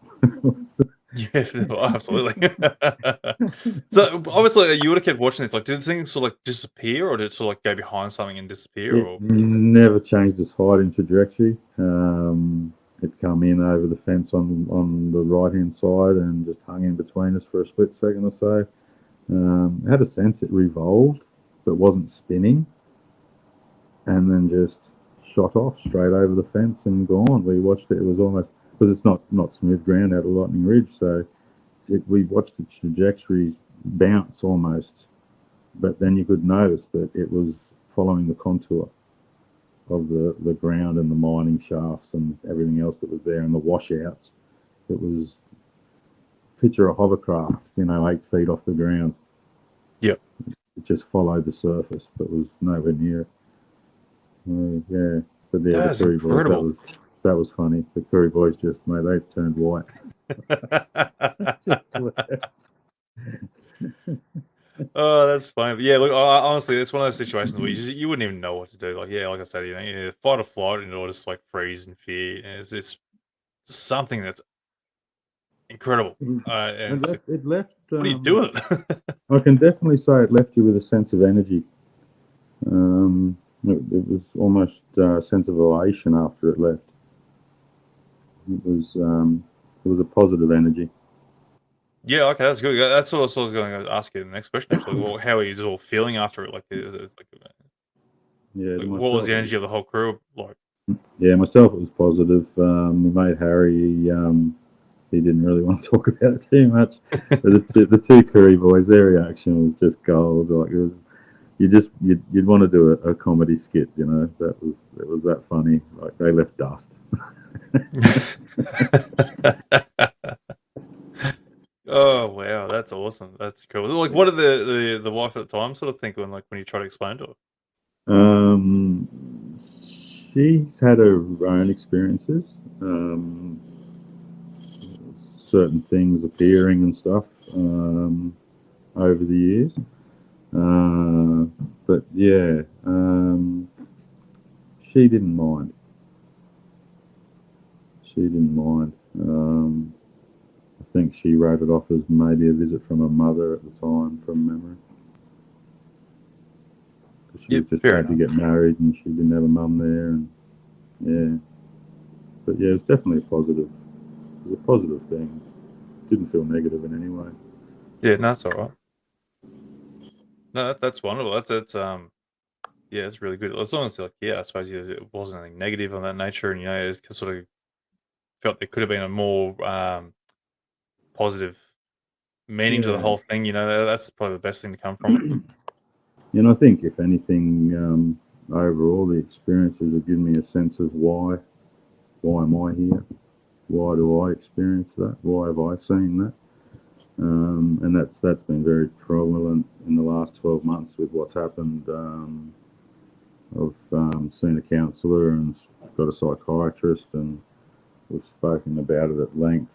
yeah, well, absolutely. So obviously, you would have kept watching this. Like, did things sort of like disappear, or did it sort of like go behind something and disappear? It Or never changed its hiding trajectory. It come in over the fence on the right hand side and just hung in between us for a split second or so. I had a sense it revolved, but wasn't spinning, and then just shot off straight over the fence and gone. We watched it. It was almost because it's not smooth ground out of Lightning Ridge, so we watched the trajectory bounce almost, but then you could notice that it was following the contour of the ground and the mining shafts and everything else that was there and the washouts. It was picture a hovercraft, 8 feet off the ground. yeah, It just followed the surface, but was nowhere near it. Yeah, but yeah, the that's Curry boys, incredible. that was funny. The Curry boys just, mate, they turned white. Just Oh, that's funny. But yeah, look, honestly, it's one of those situations where you wouldn't even know what to do. Like, yeah, like I said, you fight or flight, and or just like freeze in fear. And it's something that's incredible. And it's like, it left. what do you do with it? I can definitely say it left you with a sense of energy. It was almost a sense of elation after it left. It was a positive energy. Yeah, okay, that's good. That's what I was going to ask you the next question. Actually, well, how are you all feeling after it? Like, Yeah, to what was myself, the energy of the whole crew like? myself, it was positive. My mate Harry, he didn't really want to talk about it too much. But the two Curry boys, their reaction was just gold. Like it was, you'd want to do a comedy skit. It was that funny. Like they left dust. Oh wow, that's awesome. That's cool. Like, what did the wife at the time sort of think when you try to explain to her? Um, she's had her own experiences. Certain things appearing and stuff over the years. But yeah, she didn't mind. She didn't mind. I think she wrote it off as maybe a visit from her mother at the time, from memory. 'Cause she Yep, was just fair about to enough. get married and she didn't have a mum there. And yeah, but yeah, it's definitely a positive. It was a positive thing. Didn't feel negative in any way. Yeah, no, that's all right. No, that's wonderful. That's yeah, it's really good. As long as like, yeah, I suppose it wasn't anything negative on that nature, and it's sort of felt there could have been a more positive meaning to the Yeah. whole thing. That's probably the best thing to come from it. And I think, if anything, overall, the experiences have given me a sense of why. Why am I here? Why do I experience that? Why have I seen that? And that's been very prevalent in the last 12 months with what's happened. I've seen a counsellor and got a psychiatrist, and we've spoken about it at length.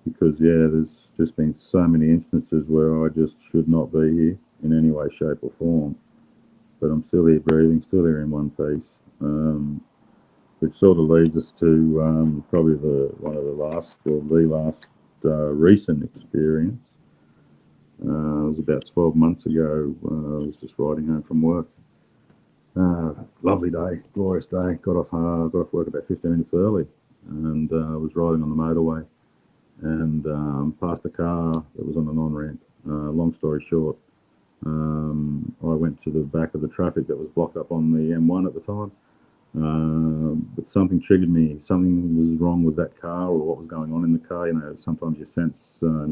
Because there's just been so many instances where I just should not be here in any way, shape, or form. But I'm still here breathing, still here in one piece. Which sort of leads us to probably the last recent experience. It was about 12 months ago. I was just riding home from work. Lovely day, glorious day. Got off work about 15 minutes early, and was riding on the motorway, and passed a car that was on an on-ramp. Long story short, I went to the back of the traffic that was blocked up on the M1 at the time. But something triggered me. Something was wrong with that car, or what was going on in the car. Sometimes you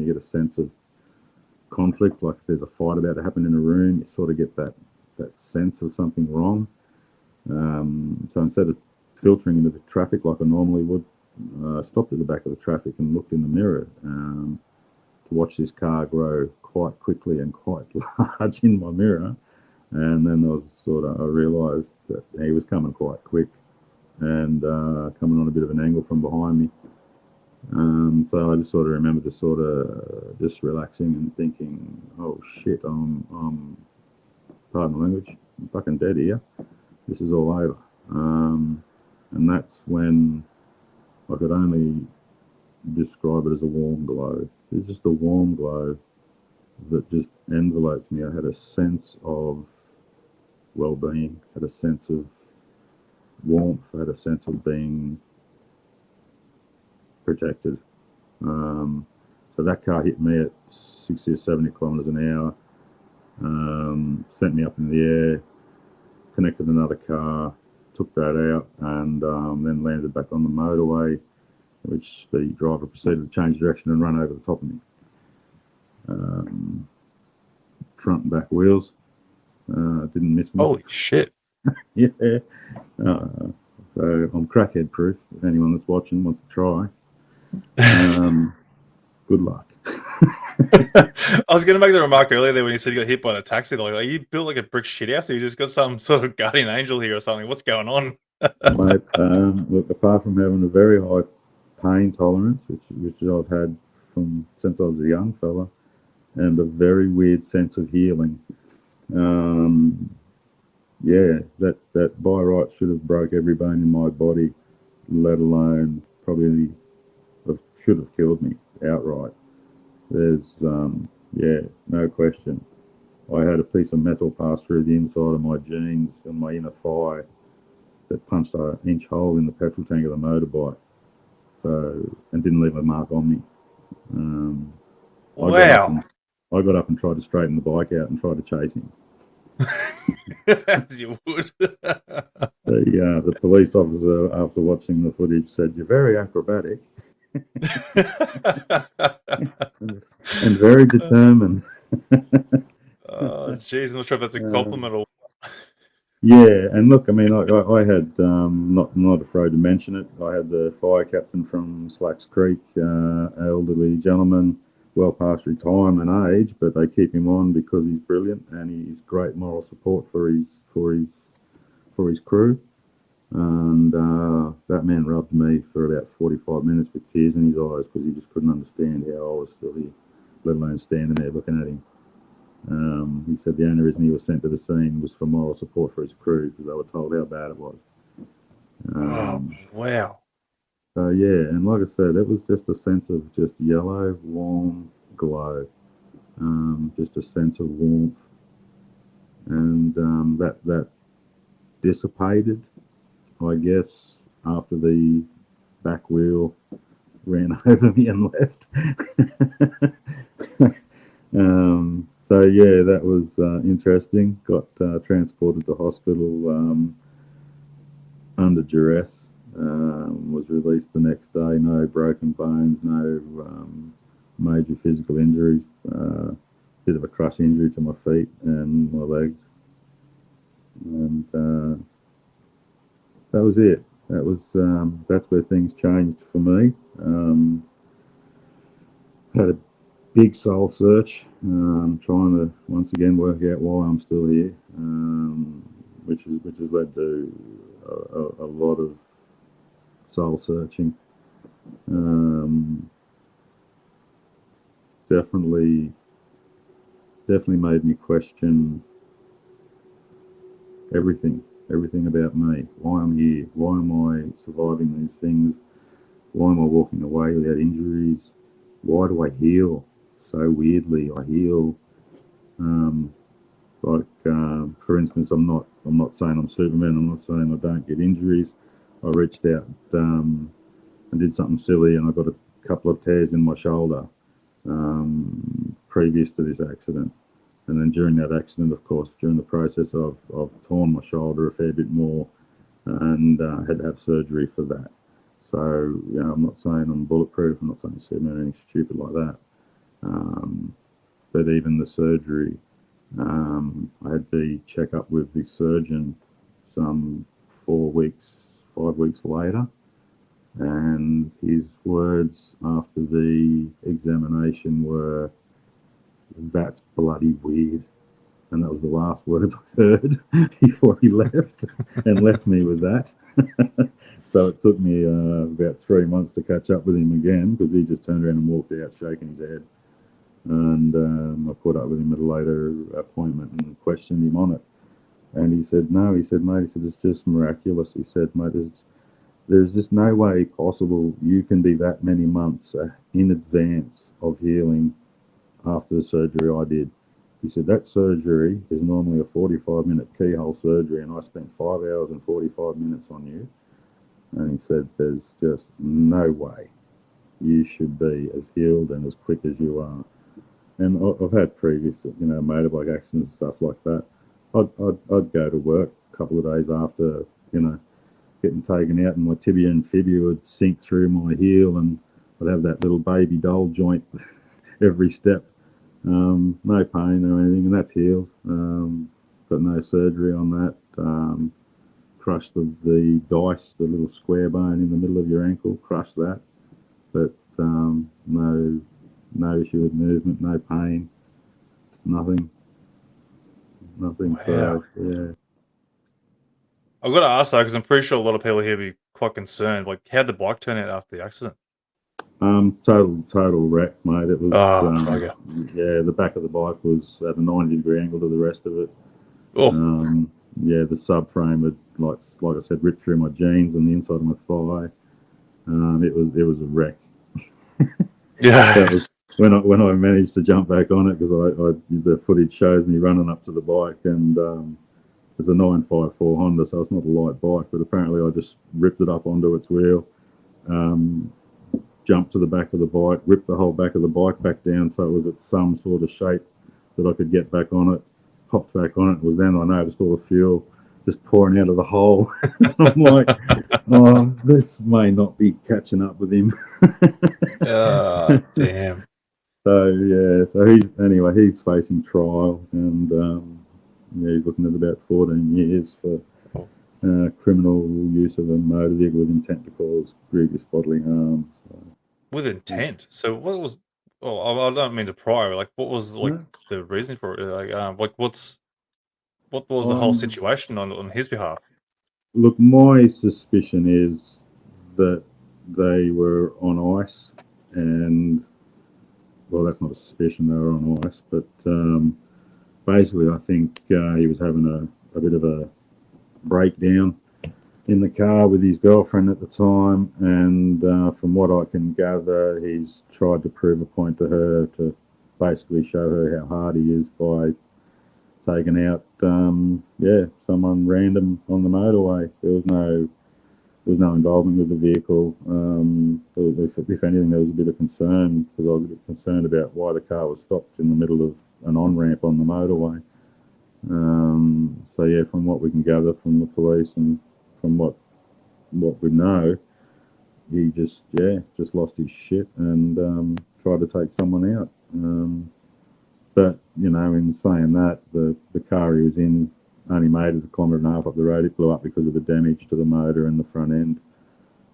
get a sense of conflict, like if there's a fight about to happen in a room, you sort of get that sense of something wrong. So instead of filtering into the traffic like I normally would, I stopped at the back of the traffic and looked in the mirror to watch this car grow quite quickly and quite large in my mirror. And then I realised that he was coming quite quick and coming on a bit of an angle from behind me. So I just sort of remember just relaxing and thinking, oh shit, I'm pardon the language, I'm fucking dead here. This is all over. And that's when I could only describe it as a warm glow. It's just a warm glow that just enveloped me. I had a sense of well-being, had a sense of warmth, had a sense of being protected. So that car hit me at 60 or 70 kilometres an hour, sent me up in the air, connected another car, took that out, and then landed back on the motorway, which the driver proceeded to change direction and run over the top of me. Front and back wheels, didn't miss me. Holy shit. Yeah. So I'm crackhead proof. If anyone that's watching wants to try, good luck. I was going to make the remark earlier there when you said you got hit by the taxi. Like, are you built like a brick shithouse, or you just got some sort of guardian angel here or something? What's going on? Mate, look, apart from having a very high pain tolerance, which I've had since I was a young fella, and a very weird sense of healing. That by right should have broke every bone in my body, let alone probably should have killed me outright. There's, no question. I had a piece of metal pass through the inside of my jeans and my inner thigh that punched an inch hole in the petrol tank of the motorbike. And didn't leave a mark on me. Wow. I got up and tried to straighten the bike out and tried to chase him. As you would. The police officer, after watching the footage, said, "You're very acrobatic and very determined." Oh, jeez, I'm not sure if that's a compliment or. Yeah, and look, I mean, I had not afraid to mention it. I had the fire captain from Slacks Creek, elderly gentleman, well past retirement age, but they keep him on because he's brilliant and he's great moral support for his crew. And that man rubbed me for about 45 minutes with tears in his eyes because he just couldn't understand how I was still here, let alone standing there looking at him. He said the only reason he was sent to the scene was for moral support for his crew because they were told how bad it was. Oh, wow. So yeah, and like I said, it was just a sense of just yellow, warm glow, just a sense of warmth, and that dissipated, I guess, after the back wheel ran over me and left. So yeah, that was interesting. Got transported to hospital under duress. Was released the next day. No broken bones, no major physical injuries. Bit of a crush injury to my feet and my legs, and that was it. That's where things changed for me. Had a big soul search, trying to once again work out why I'm still here, which has led to a lot of soul searching. Um, definitely, definitely made me question everything about me. Why I'm here? Why am I surviving these things? Why am I walking away without injuries? Why do I heal so weirdly? I heal um, for instance, I'm not saying I'm Superman. I'm not saying I don't get injuries. I reached out and did something silly, and I got a couple of tears in my shoulder previous to this accident. And then during that accident, of course, during the process, I've torn my shoulder a fair bit more, and had to have surgery for that. So, I'm not saying I'm bulletproof. I'm not saying Superman or anything stupid like that. But even the surgery, I had the check up with the surgeon some 4 weeks, 5 weeks later, and his words after the examination were, "That's bloody weird." And that was the last words I heard before he left, and left me with that. So it took me about 3 months to catch up with him again, because he just turned around and walked out shaking his head. And I caught up with him at a later appointment and questioned him on it. And he said, "No," he said, "mate," he said, "it's just miraculous." He said, "Mate, there's just no way possible you can be that many months in advance of healing after the surgery I did." He said, "That surgery is normally a 45-minute keyhole surgery, and I spent 5 hours and 45 minutes on you." And he said, "There's just no way you should be as healed and as quick as you are." And I've had previous, motorbike accidents and stuff like that. I'd go to work a couple of days after, getting taken out, and my tibia and fibula would sink through my heel, and I'd have that little baby doll joint every step. No pain or anything, and that's healed. Got no surgery on that. Crushed the dice, the little square bone in the middle of your ankle, crushed that. But no issue with movement, no pain, nothing. Nothing. Wow. So, yeah. I've got to ask though, because I'm pretty sure a lot of people here be quite concerned. Like, how'd the bike turn out after the accident? Total wreck, mate. It was, Oh, bugger. yeah, the back of the bike was at a 90-degree angle to the rest of it. Oh, Yeah, the subframe had, like I said, ripped through my jeans and the inside of my thigh. It was a wreck. yeah. That was when I managed to jump back on it, because the footage shows me running up to the bike, and it's a 954 Honda, so it's not a light bike, but apparently I just ripped it up onto its wheel, jumped to the back of the bike, ripped the whole back of the bike back down so it was at some sort of shape that I could get back on it, hopped back on it. It was then I noticed all the fuel just pouring out of the hole. I'm like, oh, this may not be catching up with him. Damn. So yeah, he's facing trial, and yeah, he's looking at about 14 years for criminal use of a motor vehicle with intent to cause grievous bodily harm. So, With intent. So what was? Oh, I don't mean to pry. Like, what was like no, the reason for it? Like what was the whole um, situation on his behalf? look, my suspicion is that they were on ice, and well, that's not a suspicion, they were on ice, but basically, I think he was having a bit of a breakdown in the car with his girlfriend at the time, and from what I can gather, he's tried to prove a point to her, to basically show her how hard he is by taking out, someone random on the motorway. There was no no involvement with the vehicle. If anything, there was a bit of concern because I was a bit concerned about why the car was stopped in the middle of an on-ramp on the motorway. So yeah, from what we can gather from the police and from what we know, he just lost his shit and tried to take someone out. But in saying that, the car he was in only made it a kilometre and a half up the road. It blew up because of the damage to the motor and the front end.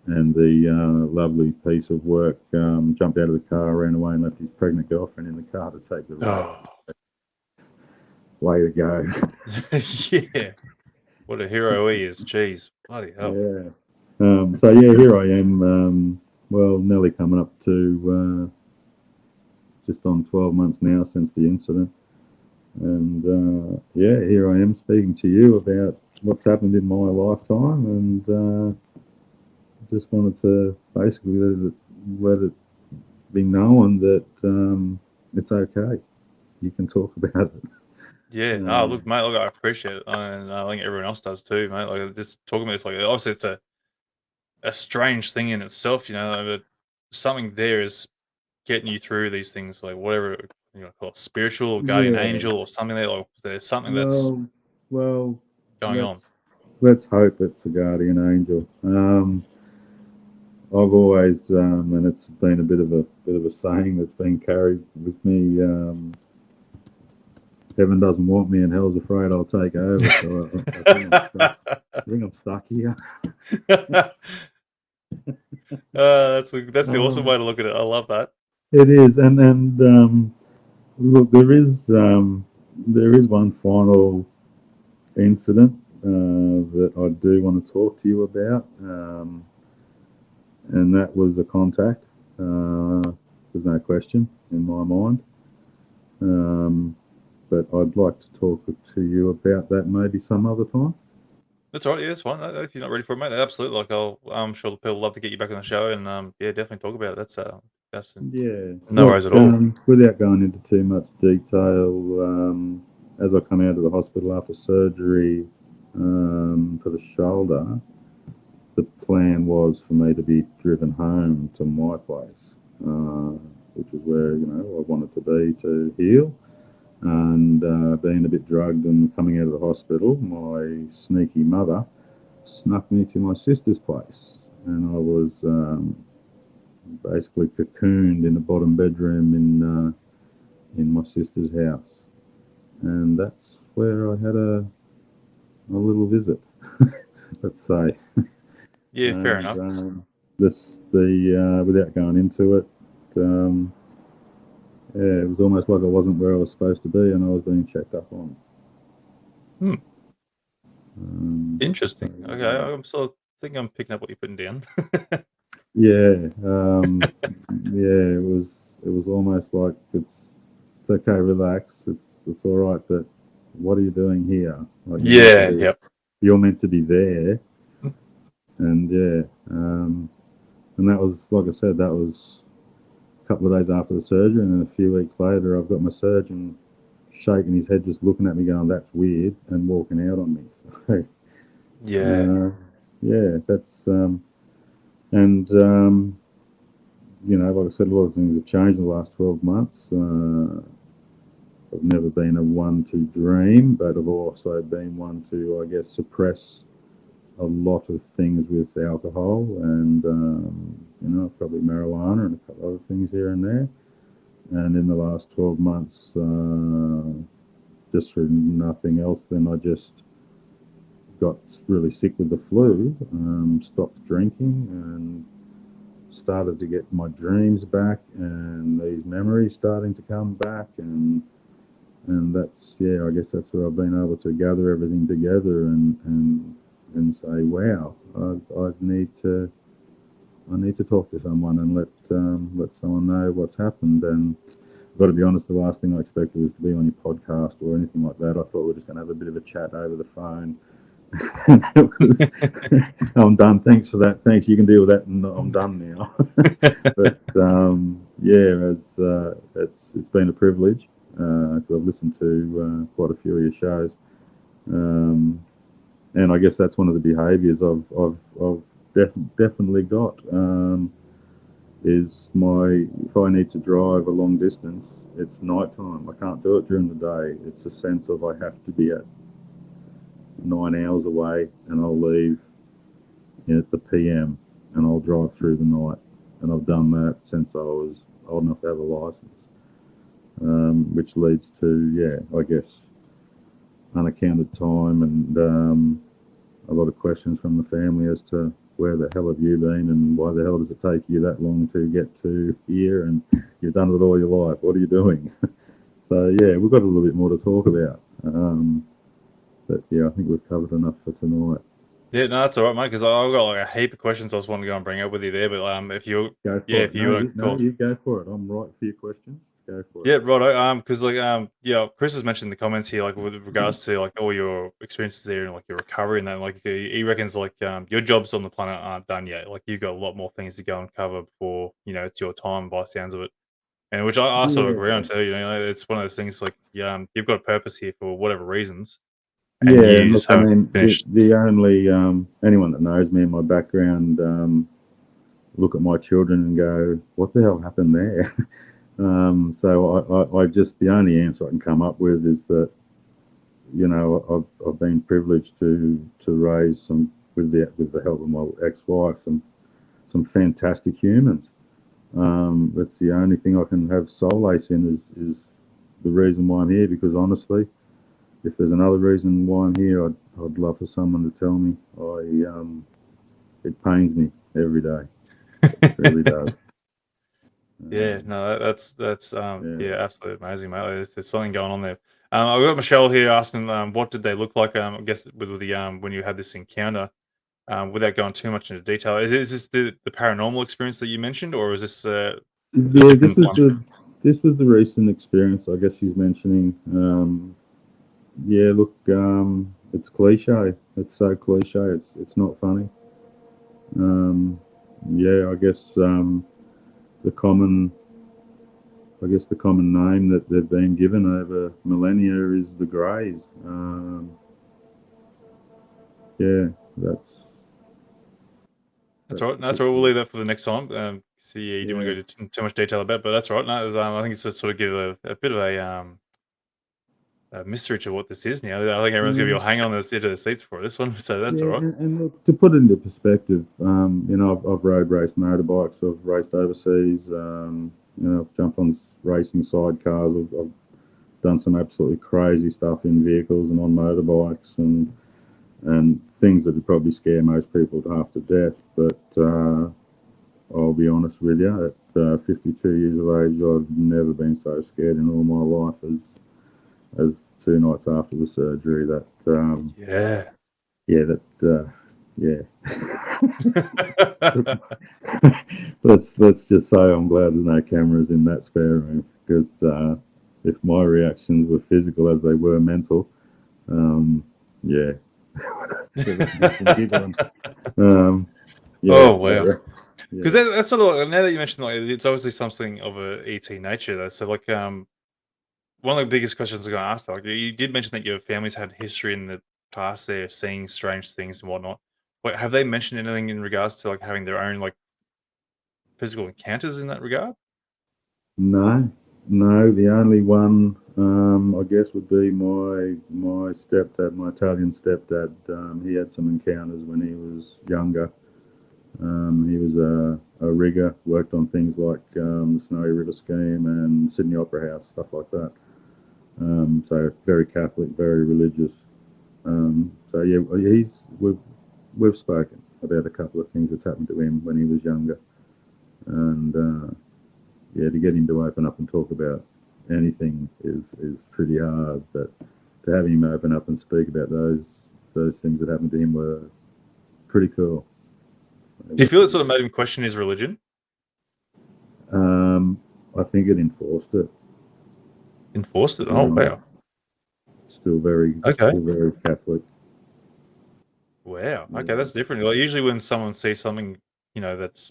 And the lovely piece of work jumped out of the car, ran away, and left his pregnant girlfriend in the car to take the road. Oh. Way to go! Yeah, what a hero he is. Jeez, bloody hell. Yeah. So yeah, here I am. Nearly coming up to just on 12 months now since the incident. And here I am speaking to you about what's happened in my lifetime, and just wanted to basically let it be known that it's okay. You can talk about it. Yeah, no, look, mate, I appreciate it, and I think everyone else does too, mate. Like, just talking about this, like, obviously it's a strange thing in itself, but something there is getting you through these things, like whatever call it, spiritual or guardian Yeah. angel or something. Like there's something that's Well, going on. let's hope it's a guardian angel. I've always, and it's been a bit of a saying that's been carried with me. Heaven doesn't want me, and hell's afraid I'll take over. So I think I'm stuck here. That's the awesome way to look at it. I love that. It is, and look, there is one final incident that I do want to talk to you about, and that was a contact. There's no question in my mind. But I'd like to talk to you about that maybe some other time. That's all right. Yeah, that's fine. If you're not ready for it, mate, absolutely. Like I'm sure the people love to get you back on the show, and definitely talk about it. That's Yeah. no worries at all. Without going into too much detail, as I come out of the hospital after surgery for the shoulder, the plan was for me to be driven home to my place, which is where I wanted to be to heal. And being a bit drugged and coming out of the hospital, my sneaky mother snuck me to my sister's place, and I was basically cocooned in the bottom bedroom in my sister's house, and that's where I had a little visit, let's say. Yeah, fair enough. Without going into it, it was almost like I wasn't where I was supposed to be, and I was being checked up on. Interesting. Okay, I'm sort of think I'm picking up what you're putting down. Yeah, it was almost like it's okay, relax, it's all right, but what are you doing here? Like, Yep. You're meant to be there, and and that was, like I said, that was a couple of days after the surgery, and then a few weeks later, I've got my surgeon shaking his head, just looking at me, going, "That's weird," and walking out on me. So, that's and like I said, a lot of things have changed in the last 12 months. I've never been a one to dream, but I've also been one to, I guess, suppress a lot of things with alcohol and, probably marijuana and a couple other things here and there. And in the last 12 months, just for nothing else, then I just got really sick with the flu, stopped drinking, and started to get my dreams back and these memories starting to come back, and that's, I guess that's where I've been able to gather everything together and say, wow, I need to talk to someone and let someone know what's happened. And I've got to be honest, the last thing I expected was to be on your podcast or anything like that. I thought we were just going to have a bit of a chat over the phone. I'm done. Thanks for that. Thanks. You can deal with that, and I'm done now. But it's been a privilege because I've listened to quite a few of your shows, and I guess that's one of the behaviours of definitely got is if I need to drive a long distance, it's night time. I can't do it during the day. It's a sense of I have to be at 9 hours away, and I'll leave at the PM, and I'll drive through the night. And I've done that since I was old enough to have a license, which leads to, yeah, I guess, unaccounted time and a lot of questions from the family as to where the hell have you been and why the hell does it take you that long to get to here, and you've done it all your life. What are you doing? So, yeah, we've got a little bit more to talk about. But, yeah, I think we've covered enough for tonight. Yeah, no, that's all right, mate. Because I've got like a heap of questions I was wanting to go and bring up with you there. But if you, Go yeah, for it. if you want to No, call, you go for it. I'm right for your questions. Go for it. yeah, right. Because like yeah, Chris has mentioned in the comments here, like with regards to like all your experiences there and like your recovery and that, like he reckons like your jobs on the planet aren't done yet. Like you've got a lot more things to go and cover before it's your time, by the sounds of it. And which I sort of agree on Yeah. too. It's one of those things like you've got a purpose here for whatever reasons, and Yeah, you and look, just I haven't mean, finished. the only anyone that knows me and my background look at my children and go, "What the hell happened there?" So I just the only answer I can come up with is that I've been privileged to raise some with the help of my ex-wife some fantastic humans. That's the only thing I can have solace in is the reason why I'm here. Because honestly, if there's another reason why I'm here, I'd love for someone to tell me. It pains me every day. It really does. Yeah, Um, no, that's yeah. yeah, absolutely amazing, mate. There's something going on there. I've got Michelle here asking, what did they look like? I guess with the when you had this encounter, without going too much into detail, is this the paranormal experience that you mentioned, or is this a Yeah, different one? this was the recent experience. I guess she's mentioning. Yeah, look, it's cliche. It's so cliche. It's not funny. Um, yeah, the common the common name that they've been given over millennia is the Greys. Yeah, That's all right. No, that's that's all right. We'll leave that for the next time. See, yeah, you didn't want to yeah. go into too much detail about, it, but that's all right. No, I think it's to sort of give a bit of a mystery to what this is now. I think everyone's gonna be Yeah. all hanging on the edge of the seats for this one, so that's all Yeah, right. and look, to put it into perspective, I've road raced motorbikes, I've raced overseas, I've jumped on racing sidecars, I've done some absolutely crazy stuff in vehicles and on motorbikes, and things that would probably scare most people to half to death. But I'll be honest with you, at 52 years of age, I've never been so scared in all my life as 2 nights after the surgery. Yeah. Yeah, yeah. Let's just say I'm glad there's no cameras in that spare room, because if my reactions were physical as they were mental, yeah, have been giggling. Um, yeah, Oh wow. Because yeah. that's sort of like, now that you mentioned, like it's obviously something of a ET nature though. So like one of the biggest questions I'm gonna ask, like you did mention that your family's had history in the past there seeing strange things and whatnot. But have they mentioned anything in regards to like having their own like physical encounters in that regard? No, no. The only one, I guess, would be my stepdad, my Italian stepdad. He had some encounters when he was younger. He was a rigger, worked on things like the Snowy River Scheme and Sydney Opera House, stuff like that. So very Catholic, very religious. So yeah, we've spoken about a couple of things that's happened to him when he was younger, and yeah, to get him to open up and talk about anything is pretty hard. But to have him open up and speak about those things that happened to him were pretty cool. They Do you were feel it pretty sort of cool. made him question his religion? Um, I think it enforced it. Enforced To it? be Oh honest, wow. Okay. still very Catholic. Wow. Okay, Yeah, that's different. Like usually when someone sees something, that's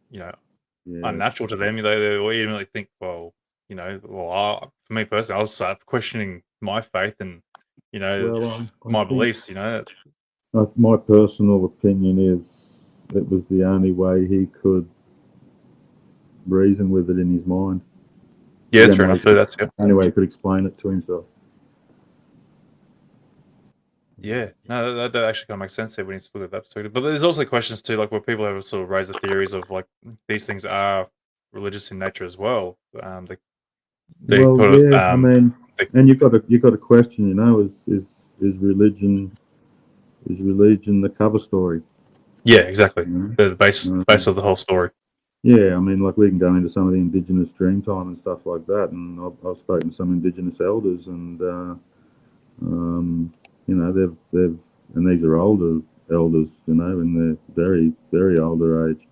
you know yeah. unnatural to them, they will immediately think, well, for me personally, I'll start questioning my faith and Well, I my think beliefs. My personal opinion is it was the only way he could reason with it in his mind. Yeah, The that's only fair way enough. he could, That's yeah. only way he could explain it to himself. Yeah, no, that actually kind of makes sense there when you look at that perspective. But there's also questions too, like where people have sort of raised the theories of like these things are religious in nature as well. They Well, sort of yeah, I mean, they, and you've got a question, is religion the cover story? yeah, exactly. You The base know? of the whole story. Yeah, I mean, like we can go into some of the Indigenous Dreamtime and stuff like that, and I've spoken to some Indigenous elders, and they've and these are older elders, in their very very older age,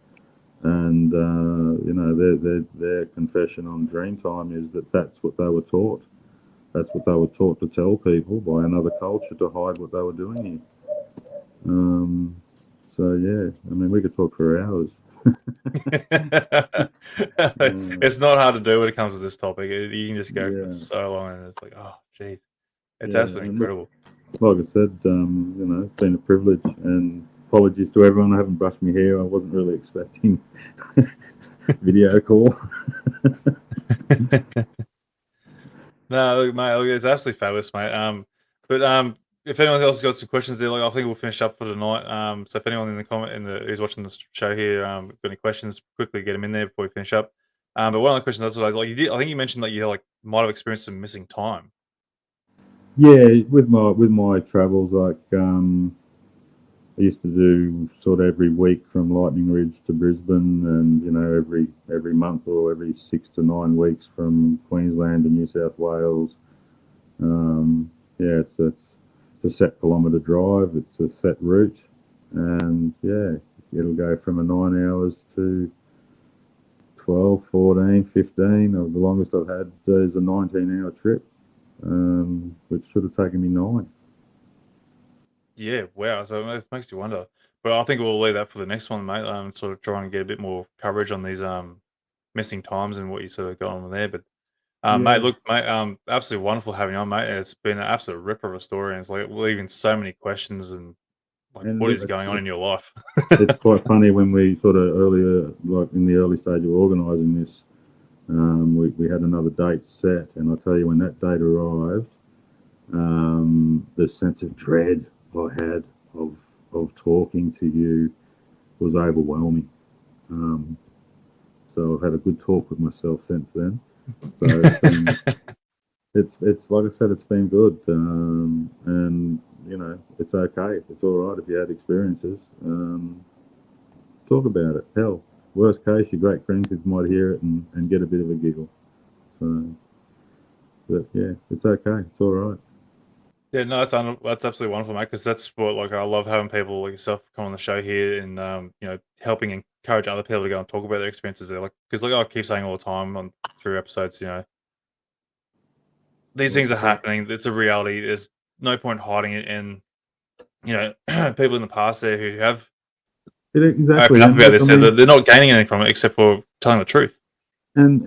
and their confession on Dreamtime is that that's what they were taught. That's what they were taught to tell people by another culture to hide what they were doing here. So yeah, I mean, we could talk for hours. It's not hard to do when it comes to this topic. You can just go for Yeah, so long, and it's like, oh, geez, it's yeah. I absolutely mean, incredible. like I said, it's been a privilege, and apologies to everyone. I haven't brushed my hair. I wasn't really expecting video call. No, look, mate, look, it's absolutely fabulous, mate. But if anyone else has got some questions there, like I think we'll finish up for tonight. So if anyone in the comment who's watching this show here, got any questions, quickly get them in there before we finish up. But one of the questions that's what I was like, you did. I think you mentioned that you like might have experienced some missing time. Yeah, with my travels, like I used to do sort of every week from Lightning Ridge to Brisbane, and every month or every 6 to 9 weeks from Queensland to New South Wales. Yeah, it's a set kilometre drive. It's a set route, and yeah, it'll go from a 9 hours to 12, 14, 15. Or the longest I've had is a 19-hour trip, which should have taken me 9. Yeah, wow. So it makes you wonder. But I think we'll leave that for the next one, mate. Sort of try and get a bit more coverage on these missing times and what you sort of got on there. But mate, Yeah, look, mate, absolutely wonderful having you on, mate. It's been an absolute ripper of a story, and it's like leaving so many questions and like and what look, is going on in your life. it's quite funny when we sort of earlier, like in the early stage of organising this, we had another date set, and I tell you, when that date arrived, the sense of dread I had of talking to you was overwhelming. Um, so I've had a good talk with myself since then. So it's like I said, it's been good, and it's okay. It's all right if you had experiences. Talk about it. Hell, worst case, your great grandkids might hear it and get a bit of a giggle. So, but yeah, it's okay. It's all right. Yeah, no, that's absolutely wonderful, mate. Because that's what like I love having people like yourself come on the show here and helping encourage other people to go and talk about their experiences there. Like because like I keep saying all the time on through episodes, these things are Yeah. happening. It's a reality. There's no point hiding it. And people in the past there who have Exactly, opened up and about look, I this, mean, they're not gaining anything from it except for telling the truth. and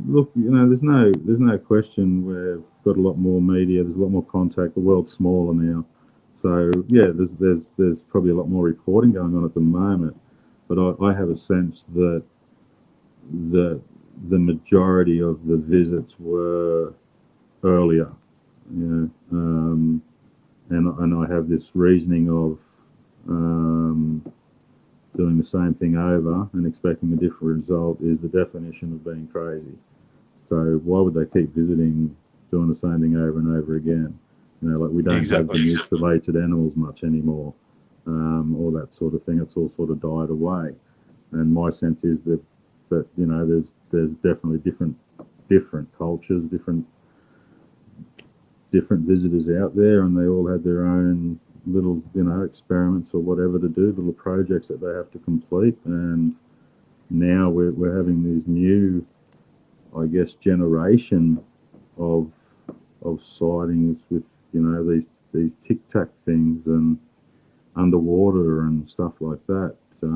look, there's no question we've got a lot more media. There's a lot more contact. The world's smaller now, so yeah, there's probably a lot more reporting going on at the moment. But I have a sense that the the majority of the visits were earlier, you know, and I have this reasoning of um, doing the same thing over and expecting a different result is the definition of being crazy. So why would they keep visiting, doing the same thing over and over again? Like we don't have the Exactly. mutilated animals much anymore, all that sort of thing. It's all sort of died away. And my sense is that there's definitely different cultures, different visitors out there, and they all had their own little experiments or whatever to do, little projects that they have to complete. And now we're having these new, I guess, generation of sightings with these tic tac things and underwater and stuff like that. I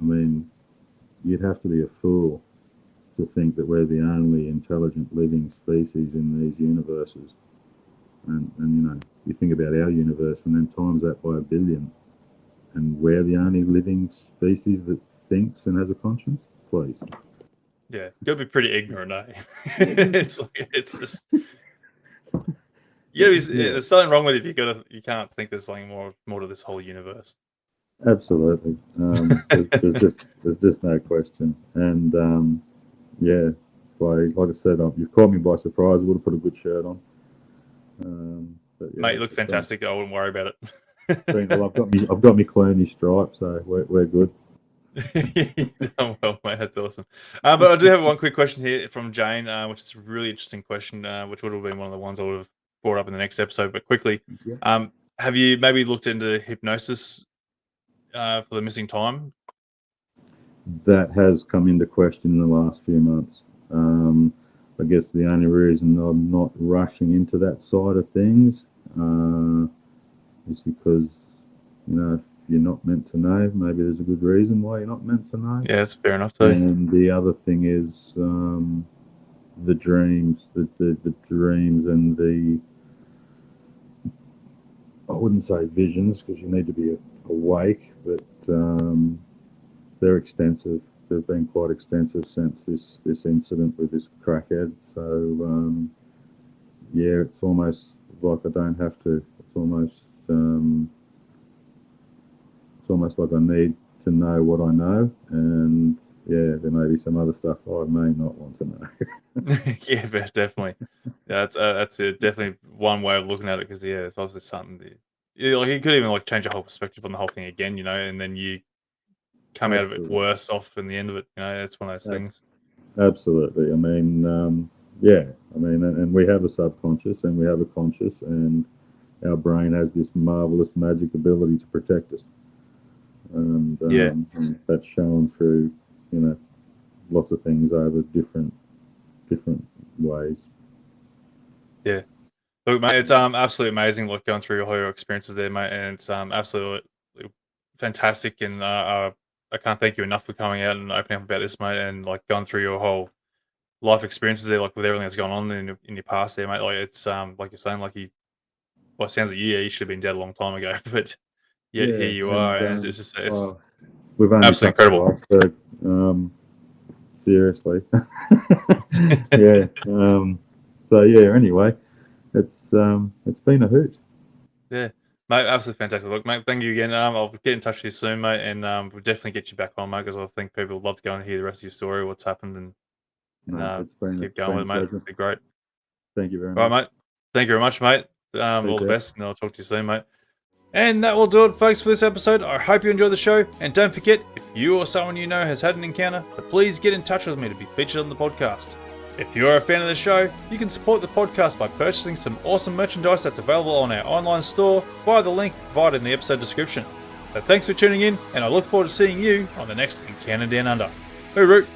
mean, you'd have to be a fool to think that we're the only intelligent living species in these universes. And you think about our universe and then times that by a billion, and we're the only living species that thinks and has a conscience. Please. Yeah, you gotta be pretty ignorant, eh? It's just there's something wrong with it. You can't think there's something more to this whole universe. Absolutely. There's just no question. And yeah, like I said, you've caught me by surprise. I would have put a good shirt on. But yeah, Mate, you look fantastic. I wouldn't worry about it. well, I've got me Clooney stripe, so we're good. You've done well, mate. That's awesome. But I do have one quick question here from Jane, which is a really interesting question, which would have been one of the ones I would have brought up in the next episode. But quickly, Yeah. have you maybe looked into hypnosis for the missing time? That has come into question in the last few months. I guess the only reason I'm not rushing into that side of things is because, if you're not meant to know, maybe there's a good reason why you're not meant to know. Yeah, that's fair enough too. And the other thing is the dreams, the dreams and I wouldn't say visions because you need to be awake, but they're extensive. They've been quite extensive since this incident with this crackhead. So yeah, it's almost like I don't have to. It's almost like I need to know what I know, and yeah, there may be some other stuff I may not want to know. Yeah, definitely. Yeah, that's definitely one way of looking at it because it's obviously something that like you could even like change your whole perspective on the whole thing again, and then you come out of it Absolutely. worse off in the end of it. It's one of those things. Absolutely. I mean, yeah. I mean, and we have a subconscious and we have a conscious, and our brain has this marvelous magic ability to protect us. And that's shown through, lots of things over different ways. Yeah. Look, mate, it's absolutely amazing. Like going through all your experiences there, mate, and it's absolutely fantastic. And I can't thank you enough for coming out and opening up about this, mate, and like going through your whole life experiences there, like with everything that's gone on in your past there, mate. Like it's like you're saying, like it sounds like you should have been dead a long time ago, but yet here you are, and it's just we've only absolutely incredible. But, seriously, yeah. So yeah. Anyway, it's been a hoot. Yeah, mate, absolutely fantastic. Look, mate, thank you again. I'll get in touch with you soon, mate, and we'll definitely get you back on, mate, because I think people would love to go and hear the rest of your story, what's happened, and keep going with it, mate. It'd be great. Thank you very All much. right, mate. Thank you very much, mate. All the care. best, and I'll talk to you soon, mate. And that will do it, folks, for this episode. I hope you enjoyed the show. And don't forget, if you or someone you know has had an encounter, to please get in touch with me to be featured on the podcast. If you're a fan of the show, you can support the podcast by purchasing some awesome merchandise that's available on our online store via the link provided in the episode description. So thanks for tuning in, and I look forward to seeing you on the next Encounter Down Under. Hooroo!